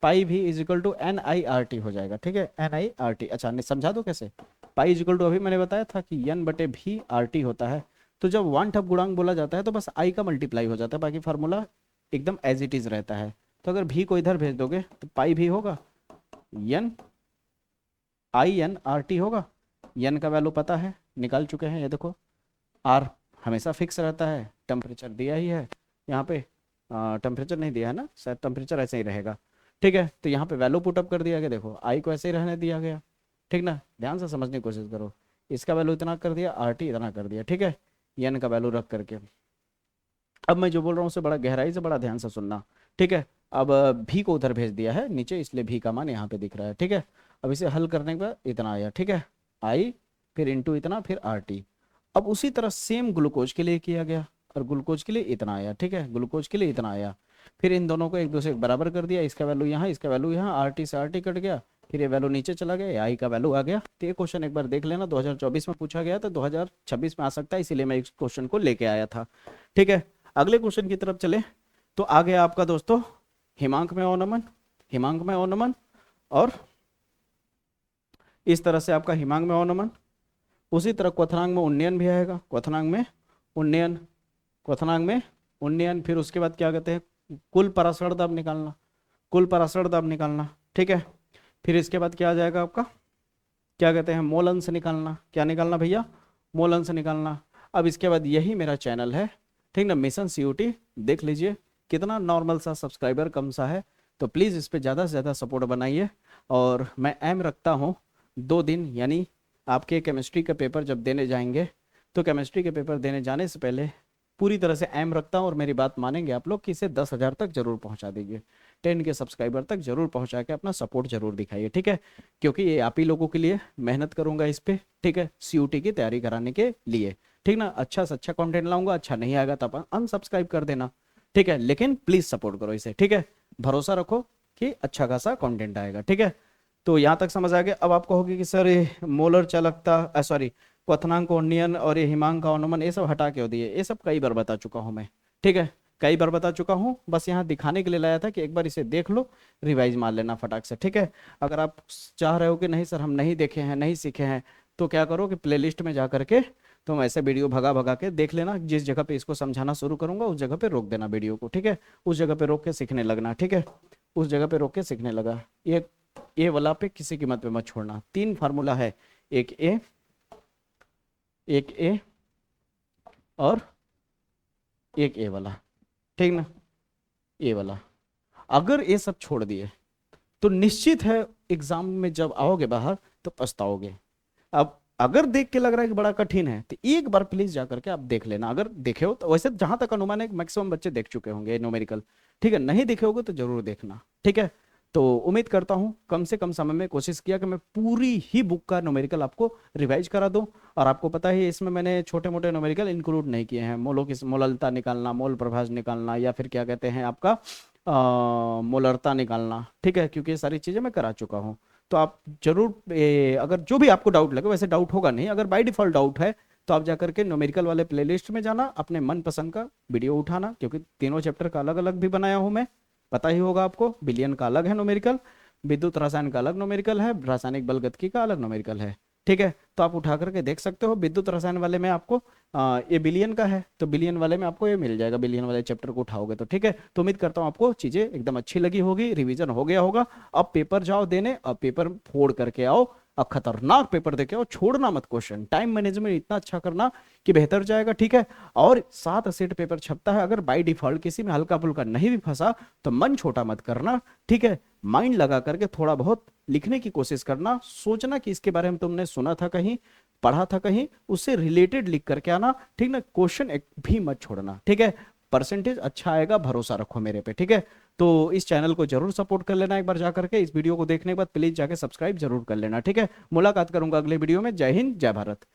पाई भी इजिकल टू NiRT हो जाएगा, ठीक है। NiRT, अच्छा समझा दो कैसे। पाई इजिकल टू अभी मैंने बताया था कि N/V/RT होता है। तो जब 1/2 गुणांक बोला जाता है तो बस I का मल्टीप्लाई हो जाता है, बाकी फार्मूला एकदम एज इट इज रहता है। तो अगर भी को इधर भेज दोगे तो पाई भी होगा, NiNRT होगा। n का वैल्यू पता है, निकाल चुके हैं, ये देखो। R हमेशा फिक्स रहता है, टेम्परेचर दिया ही है यहाँ पे, टेम्परेचर नहीं दिया है ना, शायद टेम्परेचर ऐसे ही रहेगा, ठीक है। तो यहाँ पे वैल्यू पुटअप कर दिया गया, देखो I को ऐसे ही रहने दिया गया, ठीक ना। ध्यान से समझने की कोशिश करो। इसका वैल्यू इतना कर दिया, RT इतना कर दिया, ठीक है, n का वैल्यू रख करके। अब मैं जो बोल रहा हूँ उसे बड़ा गहराई से बड़ा ध्यान से सुनना, ठीक है। अब भी को उधर भेज दिया है नीचे, इसलिए भी का मान यहाँ पे दिख रहा है, ठीक है। अब इसे हल करने के बाद इतना आया, ठीक है, I फिर इंटू इतना फिर RT। अब उसी तरह सेम ग्लूकोज के लिए किया गया, और ग्लूकोज के लिए इतना आया, ठीक है, ग्लूकोज के लिए इतना आया। फिर इन दोनों को एक दूसरे के बराबर कर दिया, इसका वैल्यू यहाँ, इसका वैल्यू यहाँ, RT से RT कट गया, फिर ये वैल्यू नीचे चला गया, I का वैल्यू आ गया। तो ये क्वेश्चन एक बार देख लेना, 2024 में पूछा गया था, 2026 में आ सकता है, इसीलिए मैं इस क्वेश्चन को लेके आया था, ठीक है। अगले क्वेश्चन की तरफ चले तो आ गया आपका दोस्तों हिमांक में अवनमन, हिमांक में अवनमन, और इस तरह से आपका हिमांक में अवनमन। उसी तरह क्वथनांक में उन्नयन भी आएगा, क्वथनांक में उन्नयन, क्वथनांक में उन्नयन। फिर उसके बाद क्या कहते हैं, कुल पराशर दाब निकालना, कुल पराशर दाब निकालना, ठीक है। फिर इसके बाद क्या आ जाएगा आपका, क्या कहते हैं, मोल अंश निकालना। क्या निकालना भैया, मोल अंश निकालना। अब इसके बाद यही मेरा चैनल है, ठीक ना, मिशन COT। देख लीजिए कितना नॉर्मल सा सब्सक्राइबर कम सा है, तो प्लीज़ इस पर ज़्यादा से ज़्यादा सपोर्ट बनाइए। और मैं एम रखता हूँ 2 दिन, यानी आपके केमिस्ट्री का पेपर जब देने जाएंगे, तो केमिस्ट्री के पेपर देने जाने से पहले पूरी तरह से एम रखता हूँ, और मेरी बात मानेंगे आप लोग कि इसे 10,000 तक जरूर पहुँचा दीजिए, 10 के सब्सक्राइबर तक जरूर पहुँचा के अपना सपोर्ट जरूर दिखाइए, ठीक है। क्योंकि ये आप ही लोगों के लिए मेहनत करूंगा इस पर, ठीक है, COT की तैयारी कराने के लिए, ठीक ना। अच्छा से अच्छा कंटेंट लाऊंगा, अच्छा नहीं आएगा तो आप अनसब्सक्राइब कर देना, ठीक है। लेकिन प्लीज सपोर्ट करो इसे, ठीक है, भरोसा रखो कि अच्छा खासा कंटेंट आएगा, ठीक है। तो यहाँ तक समझ आ गया। अब आपको होगी कि सर ये मोलर चालकता, सॉरी, क्वथनांक उन्नयन और ये हिमांक का अनुमान, ये सब हटा के दिए, ये सब कई बार बता चुका हूँ मैं, ठीक है, कई बार बता चुका हूँ। बस यहाँ दिखाने के लिए लाया था कि एक बार इसे देख लो, रिवाइज मार लेना फटाक से, ठीक है। अगर आप चाह रहे हो कि नहीं सर हम नहीं देखे हैं, नहीं सीखे हैं, तो क्या करो कि प्लेलिस्ट में जा करके तुम ऐसे वीडियो भगा भगा के देख लेना। जिस जगह पे इसको समझाना शुरू करूंगा उस जगह पे रोक देना वीडियो को, ठीक है, उस जगह पे रोक के सीखने लगना, ठीक है, उस जगह पे रोक के सीखने लगा। ये वाला पे किसी कीमत पे मत छोड़ना। 3 फार्मूला है, एक ए और एक ए वाला, ठीक ना, ए वाला। अगर ये सब छोड़ दिए तो निश्चित है एग्जाम में जब आओगे बाहर तो पछताओगे। अब अगर देख के लग रहा है कि बड़ा कठिन है तो एक बार प्लीज जाकर के आप देख लेना। अगर देखे हो तो, वैसे जहां तक अनुमान है मैक्सिमम बच्चे देख चुके होंगे न्यूमेरिकल, ठीक है, नहीं देखे होगे तो जरूर देखना, ठीक है। तो उम्मीद करता हूं कम से कम समय में कोशिश किया कि मैं पूरी ही बुक का न्यूमेरिकल आपको रिवाइज करा दूं। और आपको पता है इसमें मैंने छोटे मोटे न्यूमेरिकल इंक्लूड नहीं किए हैं, मोलों की मोललता निकालना, मोल प्रभाज निकालना, या फिर क्या कहते हैं आपका मोलरता निकालना, ठीक है, क्योंकि ये सारी चीजें मैं करा चुका हूँ। तो आप जरूर अगर जो भी आपको डाउट लगे, वैसे डाउट होगा नहीं, अगर बाय डिफॉल्ट डाउट है तो आप जाकर के न्यूमेरिकल वाले प्लेलिस्ट में जाना, अपने मनपसंद का वीडियो उठाना, क्योंकि तीनों चैप्टर का अलग अलग भी बनाया हूं मैं, पता ही होगा आपको। बिलियन का अलग है न्यूमेरिकल, विद्युत रसायन का अलग न्यूमेरिकल है, रासायनिक बलगतिकी का अलग न्यूमेरिकल है, ठीक है, तो आप उठा करके देख सकते हो। विद्युत रसायन वाले में आपको ये बिलियन का है, तो बिलियन वाले में आपको ये मिल जाएगा, बिलियन वाले चैप्टर को उठाओगे तो। ठीक है, तो उम्मीद करता हूँ आपको चीजें एकदम अच्छी लगी होगी, रिवीजन हो गया होगा। अब पेपर जाओ देने, अब पेपर फोड़ करके आओ, अब खतरनाक पेपर देके आओ, छोड़ना मत क्वेश्चन, टाइम मैनेजमेंट इतना अच्छा करना कि बेहतर जाएगा। ठीक है, और 7 सेट पेपर छपता है, अगर बाई डिफॉल्ट किसी में हल्का फुल्का नहीं भी फंसा तो मन छोटा मत करना। ठीक है, माइंड लगा करके थोड़ा बहुत लिखने की कोशिश करना, सोचना कि इसके बारे में तुमने सुना था कहीं, पढ़ा था कहीं, उससे रिलेटेड लिख करके आना। ठीक ना, क्वेश्चन एक भी मत छोड़ना। ठीक है, परसेंटेज अच्छा आएगा, भरोसा रखो मेरे पे। ठीक है, तो इस चैनल को जरूर सपोर्ट कर लेना, एक बार जा करके इस वीडियो को देखने के बाद प्लीज जाके सब्सक्राइब जरूर कर लेना। ठीक है, मुलाकात करूंगा अगले वीडियो में। जय हिंद, जय भारत।